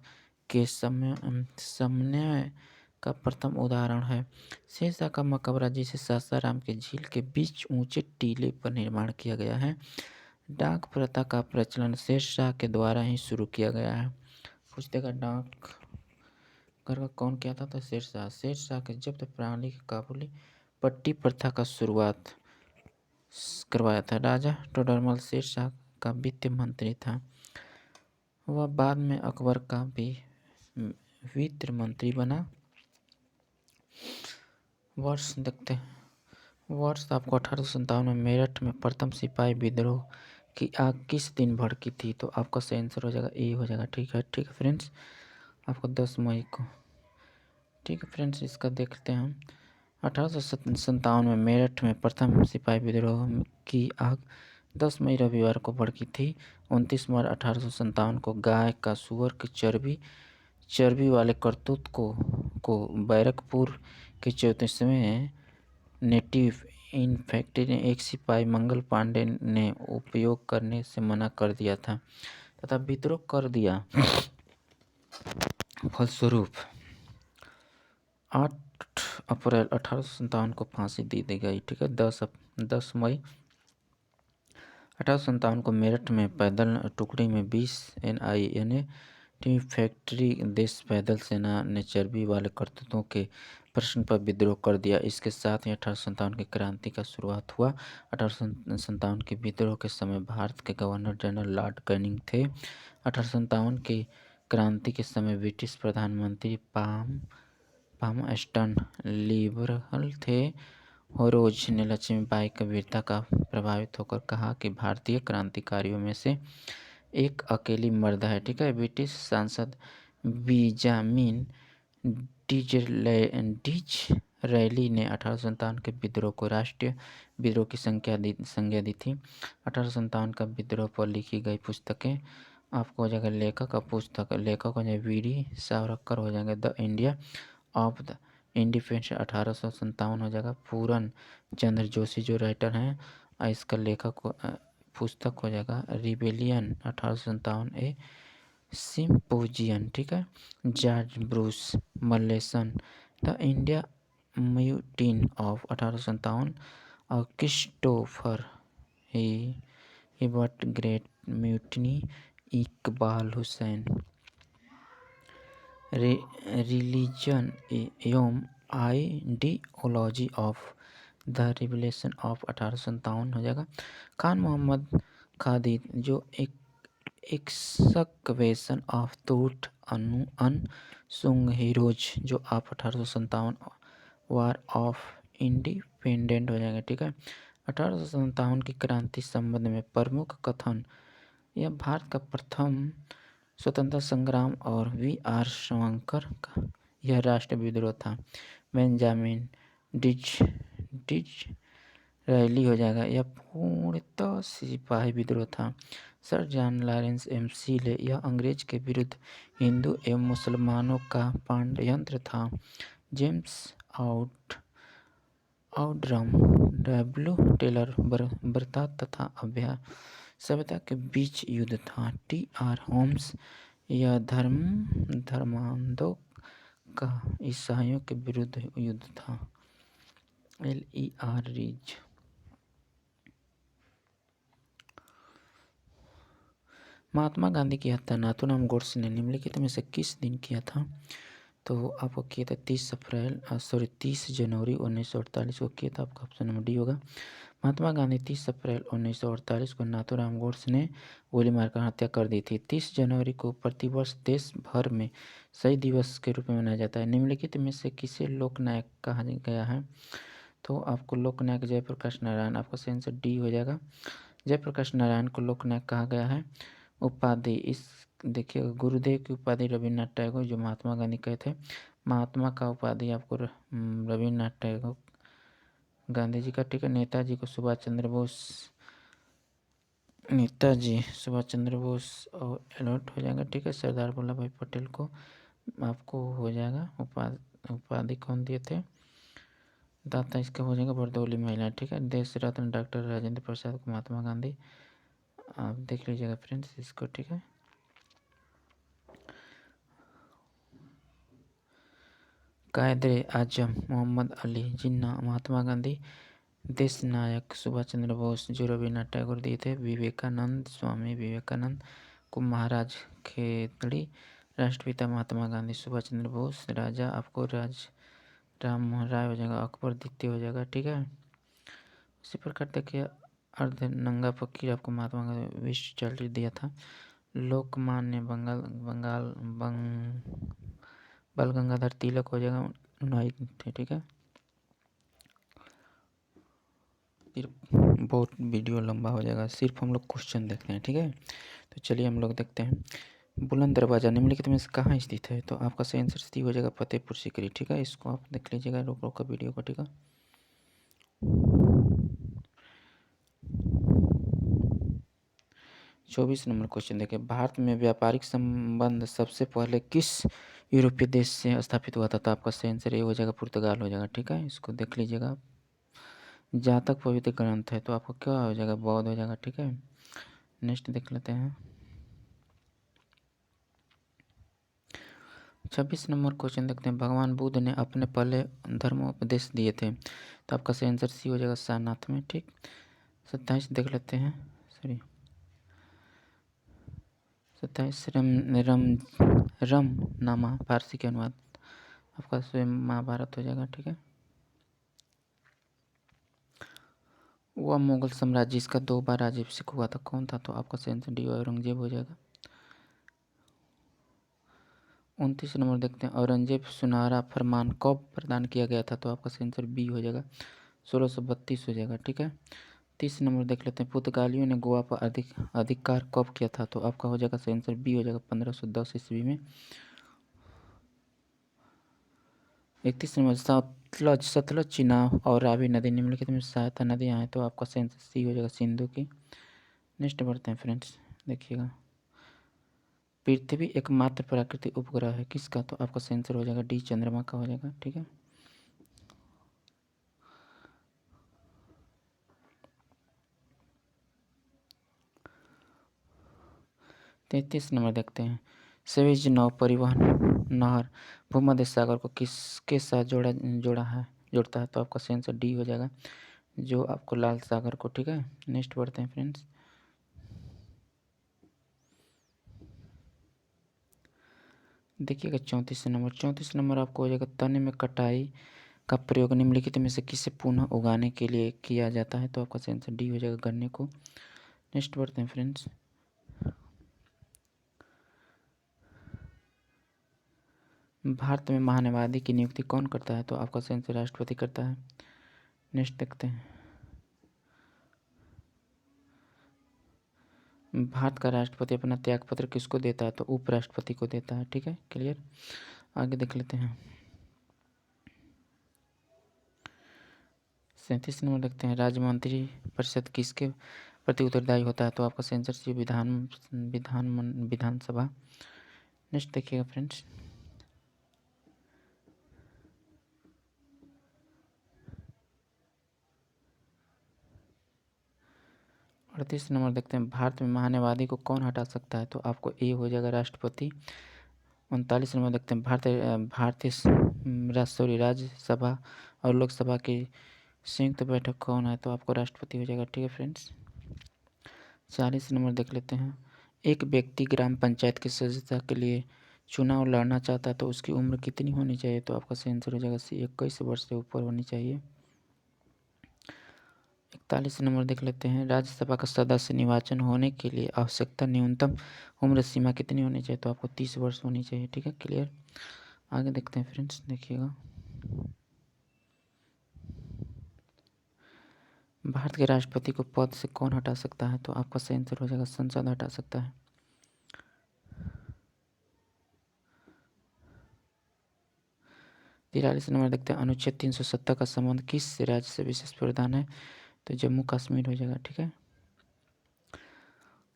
के समन्वय का प्रथम उदाहरण है। शेर शाह का मकबरा, जिसे सासाराम के झील के बीच ऊंचे टीले पर निर्माण किया गया है। डाक प्रथा का प्रचलन शेर शाह के द्वारा ही शुरू किया गया है। पूछतेगा डाक घर का कौन किया था? तो शेर शाह के जब्त प्रणाली की काबुली पट्टी प्रथा का शुरुआत करवाया था। राजा टोडरमल शेर शाह का वित्त मंत्री था। वह बाद में अकबर का भी वित्त मंत्री बना। वर्ष देखते हैं। वर्ष आपको 1857 में मेरठ में प्रथम सिपाही विद्रोह की आग किस दिन भड़की थी? तो आपका सही आंसर हो जाएगा ए हो जाएगा। ठीक है फ्रेंड्स, आपको 10 मई को। ठीक है फ्रेंड्स, इसका देखते हैं हम। 1857 में मेरठ में प्रथम सिपाही विद्रोह की आग 10 मई रविवार को भड़की थी। 29 मार्च 1857 को गाय का सुअर की चर्बी वाले करतूत को बैरकपुर के 34वें नेटिव इन्फेंट्री ने एक सिपाही मंगल पांडे ने उपयोग करने से मना कर दिया था तथा विद्रोह कर दिया। फलस्वरूप 8 अप्रैल 1857 को फांसी दे दी गई। ठीक है, 10 मई 1857 को मेरठ में पैदल टुकड़ी में 20 NINA फैक्ट्री देश पैदल सेना ने चर्बी वाले करतूतों के प्रश्न पर विद्रोह कर दिया। इसके साथ ही 1857 की क्रांति का शुरुआत हुआ। 1857 के विद्रोह के समय भारत के गवर्नर जनरल लॉर्ड कैनिंग थे। 1857 की क्रांति के समय ब्रिटिश प्रधानमंत्री पामस्टन लिबरल थे। होरोज ने लक्ष्मीबाई की वीरता का प्रभावित होकर कहा कि भारतीय क्रांतिकारियों में से एक अकेली मर्द है। ठीक है, ब्रिटिश सांसद बेंजामिन डिज़रायली ने 1857 के विद्रोह को राष्ट्रीय विद्रोह की संज्ञा दी थी। 1857 का विद्रोह पर लिखी गई पुस्तकें आपको हो जाएगा लेखक का पुस्तक, लेखक हो जाएगा वीडी सावरकर, हो जाएगा the India of the independence 1857 हो जाएगा। पूरन चंद्र जोशी जो राइटर हैं, इसका लेखक पुस्तक हो जाएगा रिबेलियन 1857 ए सिम्पोजियन। ठीक है, George Bruce Malleson the India mutiny of 1857 और Christopher Hibbert great mutiny. Iqbal Husain religion एवं ideology of the revolution of 1857 हो जाएगा। खान मोहम्मद खादिर जो एक्सकवेशन ऑफ टूट अनसुंग हीरोज जो आप 1857 वार ऑफ इंडिपेंडेंट हो जाएगा। ठीक है, 1857 की क्रांति संबंध में प्रमुख कथन, यह भारत का प्रथम स्वतंत्रता संग्राम और VR सावरकर का यह राष्ट्रीय विद्रोह था। बेंजामिन डिज़रायली हो जाएगा, यह पूर्णतः सिपाही विद्रोह था। सर जॉन लॉरेंस McClellan यह अंग्रेज के विरुद्ध हिंदू एवं मुसलमानों का षड्यंत्र था। जेम्स आउड्रम W टेलर बर्बरता तथा सभ्यता के बीच युद्ध था। TR होम्स यह धर्मांधों का ईसाइयों के विरुद्ध युद्ध था। LER रीज महात्मा गांधी की हत्या नाथूराम गोडसे ने निम्नलिखित में से किस दिन किया था? तो आपको किया था 30 जनवरी 1948 को किया था। आपका ऑप्शन नंबर डी होगा। महात्मा गांधी 30 अप्रैल 1948 को नाथूराम गोडसे ने गोली मारकर हत्या कर दी थी। 30 जनवरी को प्रतिवर्ष देश भर में शहीद दिवस के रूप में मनाया जाता है। निम्नलिखित में से किसे लोकनायक कहा गया है? तो आपको लोकनायक जयप्रकाश नारायण, आपका सही आंसर डी हो जाएगा। जयप्रकाश नारायण को लोकनायक कहा गया है। उपाधि, इस देखिए गुरुदेव की उपाधि रविन्द्रनाथ टैगोर, जो महात्मा गांधी कहे थे। महात्मा का उपाधि आपको रविन्द्रनाथ टैगोर गांधी जी का, ठीक है। नेताजी को सुभाष चंद्र बोस, नेताजी सुभाष चंद्र बोस और अलर्ट हो जाएगा, ठीक है। सरदार वल्लभ भाई पटेल को आपको हो जाएगा उपाधि कौन दिए थे? दाता इसका हो जाएगा बरदौली महिला, ठीक है। देश रत्न डॉक्टर राजेंद्र प्रसाद को महात्मा गांधी, आप देख लीजिएगा फ्रेंड्स इसको, ठीक है। कायदे आजम मोहम्मद अली जिन्ना महात्मा गांधी। देश नायक सुभाष चंद्र बोस, जो रविन्द्रनाथ टैगोर दिए थे। विवेकानंद, स्वामी विवेकानंद को महाराज खेतड़ी। राष्ट्रपिता महात्मा गांधी, सुभाष चंद्र बोस। राजा आपको राम मोहन राय हो जाएगा, अकबर द्वितीय हो जाएगा, ठीक है। उसी प्रकार देखिए अर्ध नंगा फकीर आपको महात्मा गांधी विश्व चैरिटी दिया था। लोकमान्य बाल गंगाधर तिलक हो जाएगा 19 ठीक है। सिर्फ बहुत वीडियो लंबा हो जाएगा, सिर्फ हम लोग क्वेश्चन देखते हैं, ठीक है। तो चलिए हम लोग देखते हैं। बुलंद दरवाज़ा निम्नलिखित में से कहाँ स्थित है? तो आपका सही आंसर सी हो जाएगा फतेहपुर सीकरी, ठीक है। इसको आप देख लीजिएगा रोक रोक का वीडियो को, ठीक है। 24 नंबर क्वेश्चन देखिए, भारत में व्यापारिक संबंध सबसे पहले किस यूरोपीय देश से स्थापित हुआ था? तो आपका सही आंसर ये हो जाएगा पुर्तगाल हो जाएगा, ठीक है। इसको देख लीजिएगा। जहाँ तक पवित्र ग्रंथ है तो आपको क्या हो जाएगा? बौद्ध हो जाएगा, ठीक है। नेक्स्ट देख लेते हैं। 26 नंबर क्वेश्चन देखते हैं, भगवान बुद्ध ने अपने पहले धर्मोपदेश दिए थे? तो आपका सही आंसर सी हो जाएगा सारनाथ में, ठीक। 27 देख लेते हैं, सॉरी 27 रम नामा फारसी के अनुवाद, आपका स्वयं महाभारत हो जाएगा, ठीक है। वह मुगल साम्राज्य जिसका 2 बार राज्याभिषेक हुआ था कौन था? तो आपका सही आंसर डी औरंगजेब हो जाएगा। 29 नंबर देखते हैं, औरंगजेब सुनहरा फरमान कब प्रदान किया गया था? तो आपका सही आंसर बी हो जाएगा 1632 हो जाएगा, ठीक है। 30 नंबर देख लेते हैं, पुर्तगालियों ने गोवा पर अधिकार कब किया था? तो आपका हो जाएगा सही आंसर बी हो जाएगा 1510 ईस्वी में। 31 नंबर, सतलज चिनाब और रावी नदी निम्नलिखित में सहायता नदियाँ हैं? तो आपका सही आंसर सी हो जाएगा सिंधु की। नेक्स्ट बढ़ते हैं फ्रेंड्स, देखिएगा। पृथ्वी एकमात्र प्राकृतिक उपग्रह है किसका? तो आपका सही आंसर हो जाएगा डी चंद्रमा का हो जाएगा, ठीक है। तैंतीस नंबर देखते हैं, स्वेज नौ परिवहन नहर भूमध्य सागर को किसके साथ जोड़ता है? तो आपका सही आंसर डी हो जाएगा, जो आपको लाल सागर को, ठीक है। नेक्स्ट बढ़ते हैं फ्रेंड्स। देखिएगा 34 नंबर आपको हो जाएगा, तने में कटाई का प्रयोग निम्नलिखित में से किसे पुनः उगाने के लिए किया जाता है? तो आपका सही आंसर डी हो जाएगा गन्ने को। नेक्स्ट बढ़ते हैं फ्रेंड्स। भारत में महान्यायवादी की नियुक्ति कौन करता है? तो आपका सही आंसर राष्ट्रपति करता है। नेक्स्ट देखते हैं, भारत का राष्ट्रपति अपना त्यागपत्र किसको देता है? तो उपराष्ट्रपति को देता है, ठीक है। क्लियर, आगे देख लेते हैं। 37 नंबर देखते हैं, राज्य मंत्री परिषद किसके प्रति उत्तरदायी होता है? तो आपका सही आंसर सी विधानसभा। नेक्स्ट देखिएगा फ्रेंड्स। 38 नंबर देखते हैं, भारत में महान्यायवादी को कौन हटा सकता है? तो आपको ए हो जाएगा राष्ट्रपति। 39 नंबर देखते हैं, भारतीय राज्यसभा और लोकसभा की संयुक्त बैठक कौन है? तो आपको राष्ट्रपति हो जाएगा, ठीक है फ्रेंड्स। 40 नंबर देख लेते हैं, एक व्यक्ति ग्राम पंचायत की सदस्यता के लिए चुनाव लड़ना चाहता है तो उसकी उम्र कितनी होनी चाहिए? तो आपका सही आंसर हो जाएगा सी 21 वर्ष से ऊपर होनी चाहिए। 41 नंबर देख लेते हैं। राज्यसभा का सदस्य निर्वाचन होने के लिए आवश्यकता न्यूनतम उम्र सीमा कितनी होनी चाहिए? तो आपको 30 वर्ष होनी चाहिए। ठीक है, क्लियर। आगे देखते हैं फ्रेंड्स, देखिएगा। भारत के राष्ट्रपति को पद से कौन हटा सकता है? तो आपका सही आंसर हो जाएगा संसद हटा सकता है। तिरालीस नंबर देखते हैं। अनुच्छेद 370 का संबंध किस राज्य से विशेष प्रावधान है? तो जम्मू कश्मीर हो जाएगा। ठीक है।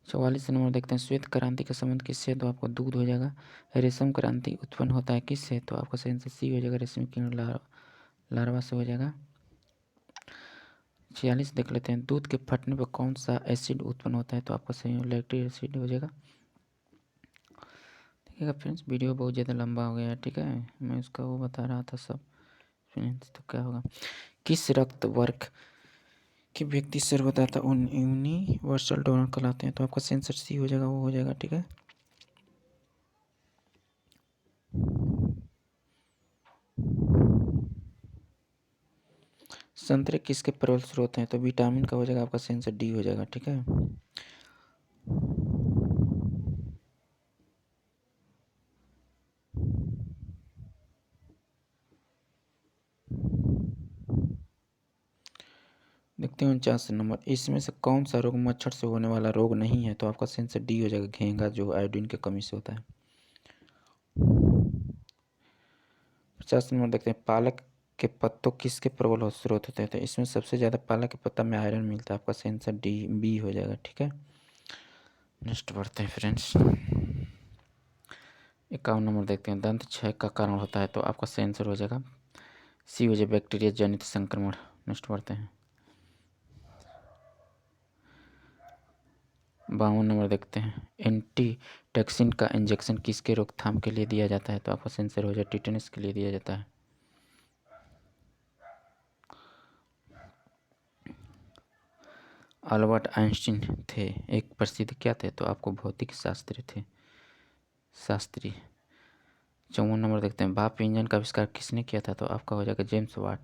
44 नंबर देखते हैं। श्वेत क्रांति का संबंध किससे? तो आपको दूध हो जाएगा। रेशम क्रांति उत्पन्न होता है किससे? तो आपका सही आंसर सी हो जाएगा, रेशमी कीट लार्वा से हो जाएगा। 46 देख लेते हैं। दूध के फटने पर कौन सा एसिड उत्पन्न होता है? तो आपका सही लैक्टिक एसिड हो जाएगा। देखिएगा फ्रेंड्स, वीडियो बहुत ज़्यादा लंबा हो गया है। ठीक है, मैं उसका वो बता रहा था सब फ्रेंड्स। तो क्या होगा? किस रक्त वर्ग के व्यक्ति सर्वदाता यूनिवर्सल डोनर कहलाते हैं? तो आपका सेंसर सी हो जाएगा, वो हो जाएगा। ठीक है। संतरे किसके प्रबल स्रोत हैं? तो विटामिन का हो जाएगा, आपका सेंसर डी हो जाएगा। ठीक है। देखते हैं 49 नंबर। इसमें से कौन सा रोग मच्छर से होने वाला रोग नहीं है? तो आपका सेंसर डी हो जाएगा, घेंगा, जो आयोडीन की कमी से होता है। 50 नंबर देखते हैं। पालक के पत्तों किसके प्रबल स्रोत होते हैं? तो इसमें सबसे ज़्यादा पालक के पत्ता में आयरन मिलता है। आपका सेंसर डी बी हो जाएगा। ठीक है। नेक्स्ट बढ़ते हैं फ्रेंड्स। 51 नंबर देखते हैं। दंत क्षय का कारण होता है? तो आपका सेंसर हो जाएगा सी हो जाए, बैक्टीरिया जनित संक्रमण। नेक्स्ट बढ़ते हैं। 52 नंबर देखते हैं। एंटी टैक्सिन का इंजेक्शन किसके रोकथाम के लिए दिया जाता है? तो आपका सेंसर हो जाए टिटेनस के लिए दिया जाता है। अल्बर्ट आइंस्टीन थे एक प्रसिद्ध क्या थे? तो आपको भौतिक शास्त्री थे, शास्त्री। 54 नंबर देखते हैं। भाप इंजन का आविष्कार किसने किया था? तो आपका हो जाएगा जेम्स वाट।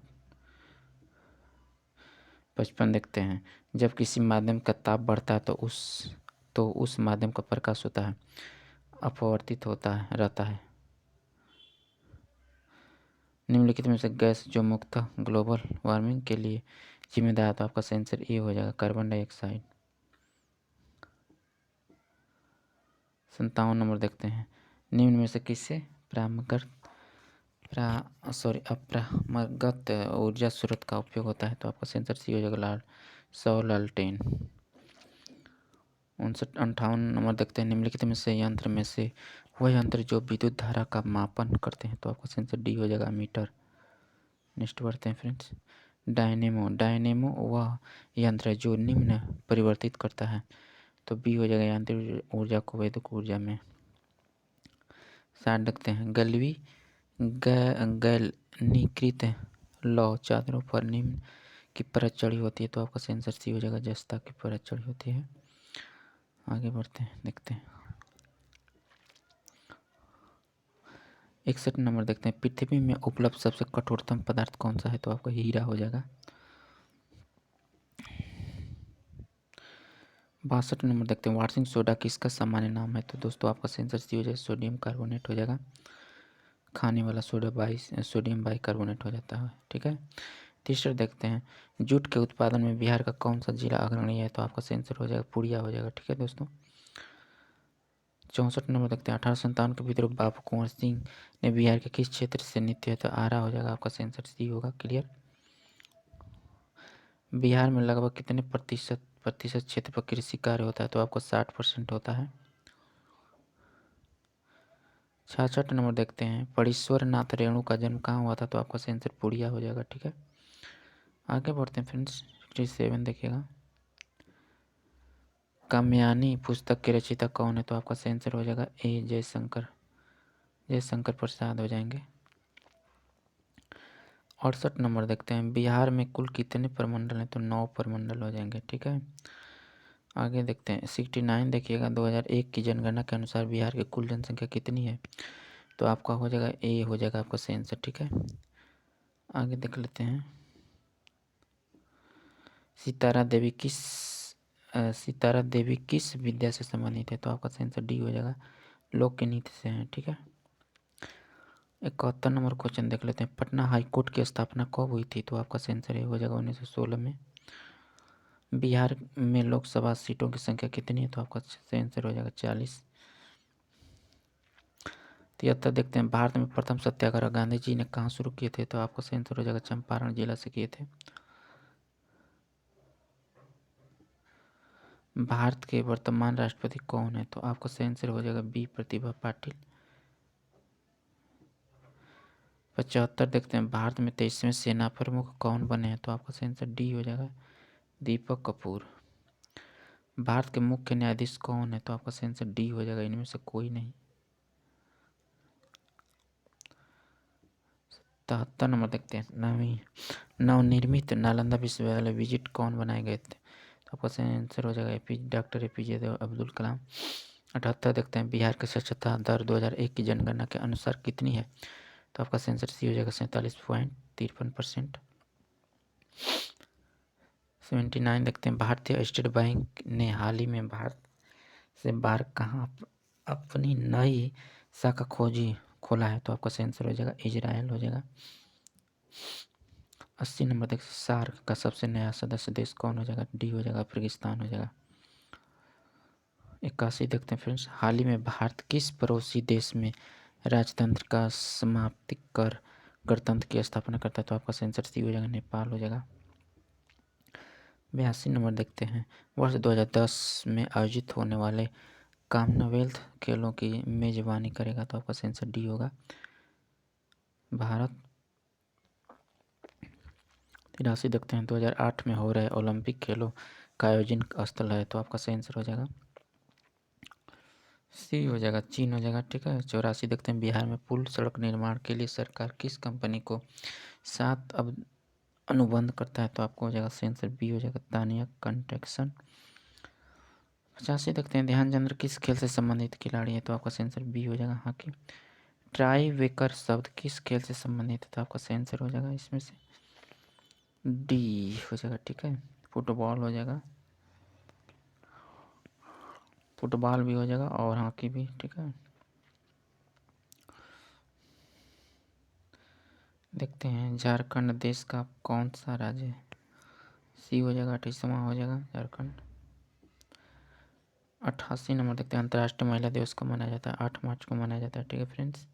55 देखते हैं। जब किसी माध्यम का ताप बढ़ता है तो उस माध्यम का प्रकाश होता है अपवर्तित होता है रहता है। निम्नलिखित में से गैस जो मुख्यतः ग्लोबल वार्मिंग के लिए जिम्मेदार है? तो आपका सेंसर ए हो जाएगा, कार्बन डाइऑक्साइड। 57 नंबर देखते हैं। निम्न में से किससे अपरामगत ऊर्जा स्रोत का उपयोग होता है? तो आपका सेंसर सी हो जाएगा, सौर लालटेन। 58 नंबर देखते हैं। निम्नलिखित में से यंत्र में से वह यंत्र जो विद्युत धारा का मापन करते हैं? तो आपका सेंसर डी हो जाएगा, मीटर। नेक्स्ट बढ़ते हैं फ्रेंड्स। डायनेमो वह यंत्र है जो निम्न परिवर्तित करता है? तो बी हो जाएगा, यांत्रिक ऊर्जा को वैद्युत ऊर्जा में। 60 देखते हैं। गैल्वनीकृत लौह चादरों पर निम्न की परत चढ़ी होती है? तो आपका सेंसर सी हो जाएगा, जस्ता की परत चढ़ी होती है। आगे बढ़ते हैं, देखते हैं। 61 नंबर देखते हैं। पृथ्वी में उपलब्ध सबसे कठोरतम पदार्थ कौन सा है? तो आपका हीरा हो जाएगा। 62 नंबर देखते हैं। वार्षिक सोडा किसका सामान्य नाम है? तो दोस्तों आपका सेंसर सी हो जाएगा, सोडियम कार्बोनेट हो जाएगा। खाने वाला सोडियम बाइकार्बोनेट हो जाता है। ठीक है। तीसरा देखते हैं। जूट के उत्पादन में बिहार का कौन सा जिला अग्रणी है? तो आपका सेंसर हो जाएगा, पूर्णिया हो जाएगा। ठीक है दोस्तों। 64 नंबर देखते हैं। 1857 के विद्रोह बाबू कुंवर सिंह ने बिहार के किस क्षेत्र से नृत्य है? तो आरा हो जाएगा, आपका सेंसर सी होगा, क्लियर। बिहार में लगभग कितने प्रतिशत क्षेत्र पर कृषि कार्य होता है? तो आपको 60% होता है। 66 नंबर देखते हैं। परीश्वर नाथ रेणु का जन्म कहाँ हुआ था? तो आपका सेंसर पूर्णिया हो जाएगा। ठीक है। आगे बढ़ते हैं फ्रेंड्स। 67 देखिएगा। कामयानी पुस्तक के रचयिता कौन है? तो आपका सेंसर हो जाएगा ए जयशंकर प्रसाद हो जाएंगे। 68 नंबर देखते हैं। बिहार में कुल कितने प्रमंडल हैं? तो 9 प्रमंडल हो जाएंगे। ठीक है। आगे देखते हैं। 69 देखिएगा। 2001 की जनगणना के अनुसार बिहार की कुल जनसंख्या कितनी है? तो आपका हो जाएगा ए हो जाएगा, आपका सेंसर। ठीक है। आगे देख लेते हैं। सितारा देवी किस विद्या से संबंधित है? तो आपका सही आंसर डी हो जाएगा, लोक नीति से है। ठीक है, 71 नंबर क्वेश्चन देख लेते हैं। पटना हाई कोर्ट की स्थापना कब हुई थी? तो आपका सही आंसर हो जाएगा 1916 में। बिहार में लोकसभा सीटों की संख्या कितनी है? तो आपका सही आंसर हो जाएगा 40। 73 देखते हैं। भारत में प्रथम सत्याग्रह गांधी जी ने कहाँ शुरू किए थे? तो आपका सही आंसर हो जाएगा चंपारण जिला से किए थे। भारत के वर्तमान राष्ट्रपति कौन है? तो आपका सही आंसर हो जाएगा बी प्रतिभा पाटिल। 75 देखते हैं। भारत में 23वें सेना प्रमुख कौन बने हैं? तो आपका सही आंसर डी हो जाएगा दीपक कपूर। भारत के मुख्य न्यायाधीश कौन है? तो आपका सही आंसर डी हो जाएगा इनमें से कोई नहीं। 73 नंबर देखते हैं। नवनिर्मित नालंदा विश्वविद्यालय विजिट कौन बनाए गए थे? तो आपका सही आंसर हो जाएगा डॉक्टर APJ अब्दुल कलाम। 78 देखते हैं। बिहार की साक्षरता दर 2001 की जनगणना के अनुसार कितनी है? तो आपका सही आंसर सी हो जाएगा 47.53%। 79 देखते हैं। भारतीय स्टेट बैंक ने हाल ही में भारत से बाहर कहाँ अपनी नई शाखा खोला है? तो आपका सही आंसर हो जाएगा इजराइल हो जाएगा। 80 नंबर देखिए। सार्क का सबसे नया सदस्य देश कौन हो जाएगा? डी हो जाएगा अफगानिस्तान हो जाएगा। 81 देखते हैं फ्रेंड्स। हाल ही में भारत किस पड़ोसी देश में राजतंत्र का समाप्ति कर गणतंत्र की स्थापना करता है? तो आपका सही आंसर सी हो जाएगा नेपाल हो जाएगा। 82 नंबर देखते हैं। वर्ष 2010 में आयोजित होने वाले कॉमनवेल्थ खेलों की मेजबानी करेगा? तो आपका सही आंसर डी होगा भारत। 83 देखते हैं। 2008 में हो रहे ओलंपिक खेलों का आयोजन स्थल है? तो आपका सही आंसर हो जाएगा सी हो जाएगा चीन हो जाएगा। ठीक है, 84 देखते हैं। बिहार में पुल सड़क निर्माण के लिए सरकार किस कंपनी को 7 अब अनुबंध करता है? तो आपको हो जाएगा सही आंसर बी हो जाएगा तानिया कंस्ट्रक्शन। 85 देखते हैं। ध्यानचंद्र किस खेल से संबंधित खिलाड़ी है? तो आपका सही आंसर बी हो जाएगा हॉकी। ट्राई वेकर शब्द किस खेल से संबंधित है? तो आपका सही आंसर हो जाएगा इसमें से डी हो जाएगा। ठीक है, फुटबॉल हो जाएगा, फुटबॉल भी हो जाएगा और हॉकी भी। ठीक है, देखते हैं। झारखंड देश का कौन सा राज्य है? सी हो जाएगा 28वां हो जाएगा झारखंड। 88 नंबर देखते हैं। अंतर्राष्ट्रीय महिला दिवस को मनाया जाता है? 8 मार्च को मनाया जाता है। ठीक है फ्रेंड्स।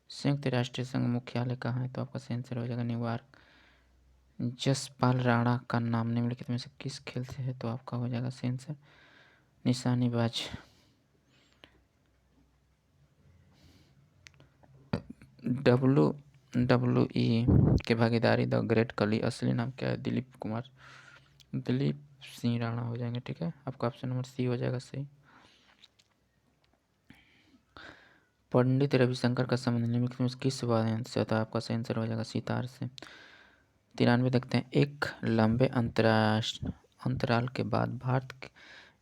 संयुक्त राष्ट्र संघ मुख्यालय कहाँ है? तो आपका सही आंसर हो जाएगा न्यूयॉर्क। जसपाल राणा का नाम निम्नलिखित में से किस खेल से है? तो आपका हो जाएगा सही आंसर निशानेबाज। WWE के भागीदारी द ग्रेट खली असली नाम क्या है? दिलीप सिंह राणा हो जाएंगे। ठीक है, आपका ऑप्शन नंबर सी हो जाएगा सही। पंडित रविशंकर का संबंध निम्नलिखित में किस वाद्ययंत्र से होता है? आपका सही आंसर हो जाएगा सितार से। 93 देखते हैं। एक लंबे अंतराल के बाद भारत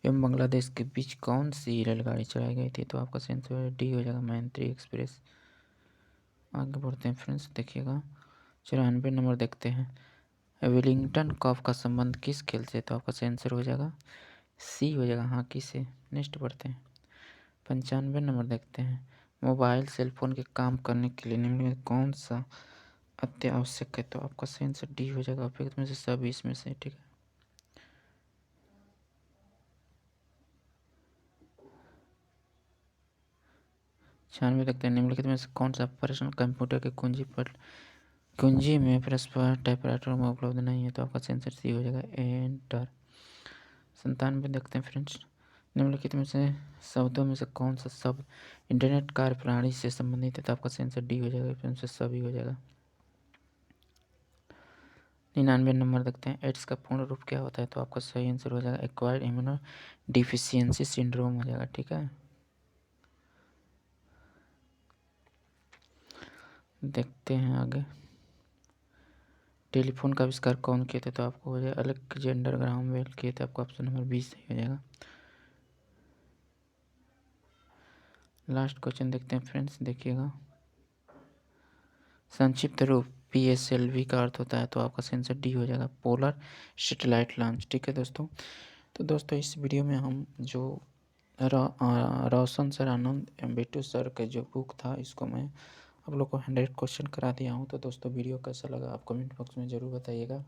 एवं बांग्लादेश के बीच कौन सी रेलगाड़ी चलाई गई थी? तो आपका सही आंसर डी हो जाएगा मैत्री एक्सप्रेस। आगे बढ़ते हैं फ्रेंड्स, देखिएगा। 94 नंबर देखते हैं। वेलिंगटन कप का संबंध किस खेल से? तो आपका सही आंसर हो जाएगा सी हो जाएगा हॉकी से। नेक्स्ट बढ़ते हैं। 95 नंबर देखते हैं। मोबाइल सेलफोन के काम करने के लिए निम्न में कौन सा अति आवश्यक है? तो आपका सही आंसर डी हो जाएगा उपयुक्त में से सभी इसमें से। ठीक है, 96 देखते हैं। निम्नलिखित में से कौन सा पर्सनल कंप्यूटर के कुंजी में परस्पर टाइपराइटर में उपलब्ध नहीं है? तो आपका सही आंसर सी हो जाएगा एंटर। 97 देखते हैं फ्रेंड्स। निम्नलिखित में से शब्दों में से कौन सा शब्द इंटरनेट कार्यप्रणाली से संबंधित है? तो आपका सही आंसर डी हो जाएगा, इसमें से सभी हो जाएगा। 99 नंबर देखते हैं। एड्स का पूर्ण रूप क्या होता है? तो आपका सही आंसर हो जाएगा एक्वायर्ड इम्यूनो डिफिशियंसी सिंड्रोम हो जाएगा। ठीक है, देखते हैं आगे। टेलीफोन का आविष्कार कौन किए थे? तो आपको हो जाएगा अलेक्जेंडर ग्राहम बेल किए थे। आपको ऑप्शन नंबर 20 सही हो जाएगा। लास्ट क्वेश्चन देखते हैं फ्रेंड्स, देखिएगा। संक्षिप्त रूप PSLV का अर्थ होता है, तो आपका सही आंसर डी हो जाएगा, पोलर सैटेलाइट लॉन्च। ठीक है दोस्तों, तो दोस्तों इस वीडियो में हम जो रोशन सर, आनंद बिट्टू सर का जो बुक था, इसको मैं आप लोग को 100 क्वेश्चन करा दिया हूँ। तो दोस्तों वीडियो कैसा लगा आप कमेंट बॉक्स में ज़रूर बताइएगा।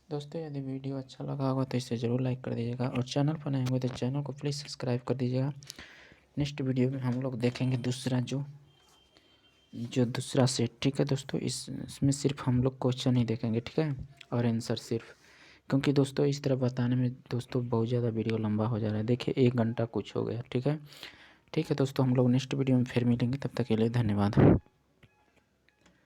दोस्तों यदि वीडियो अच्छा लगा होगा तो इसे ज़रूर लाइक कर दीजिएगा, और चैनल पर नए होंगे तो चैनल को प्लीज़ सब्सक्राइब कर दीजिएगा। नेक्स्ट वीडियो में हम लोग देखेंगे दूसरा दूसरा सेट। ठीक है दोस्तों, इसमें सिर्फ हम लोग क्वेश्चन ही देखेंगे, ठीक है, और आंसर सिर्फ, क्योंकि दोस्तों इस तरह बताने में दोस्तों बहुत ज़्यादा वीडियो लंबा हो जा रहा है। देखिए 1 घंटा कुछ हो गया। ठीक है, ठीक है दोस्तों, हम लोग नेक्स्ट वीडियो में फिर मिलेंगे, तब तक के लिए धन्यवाद।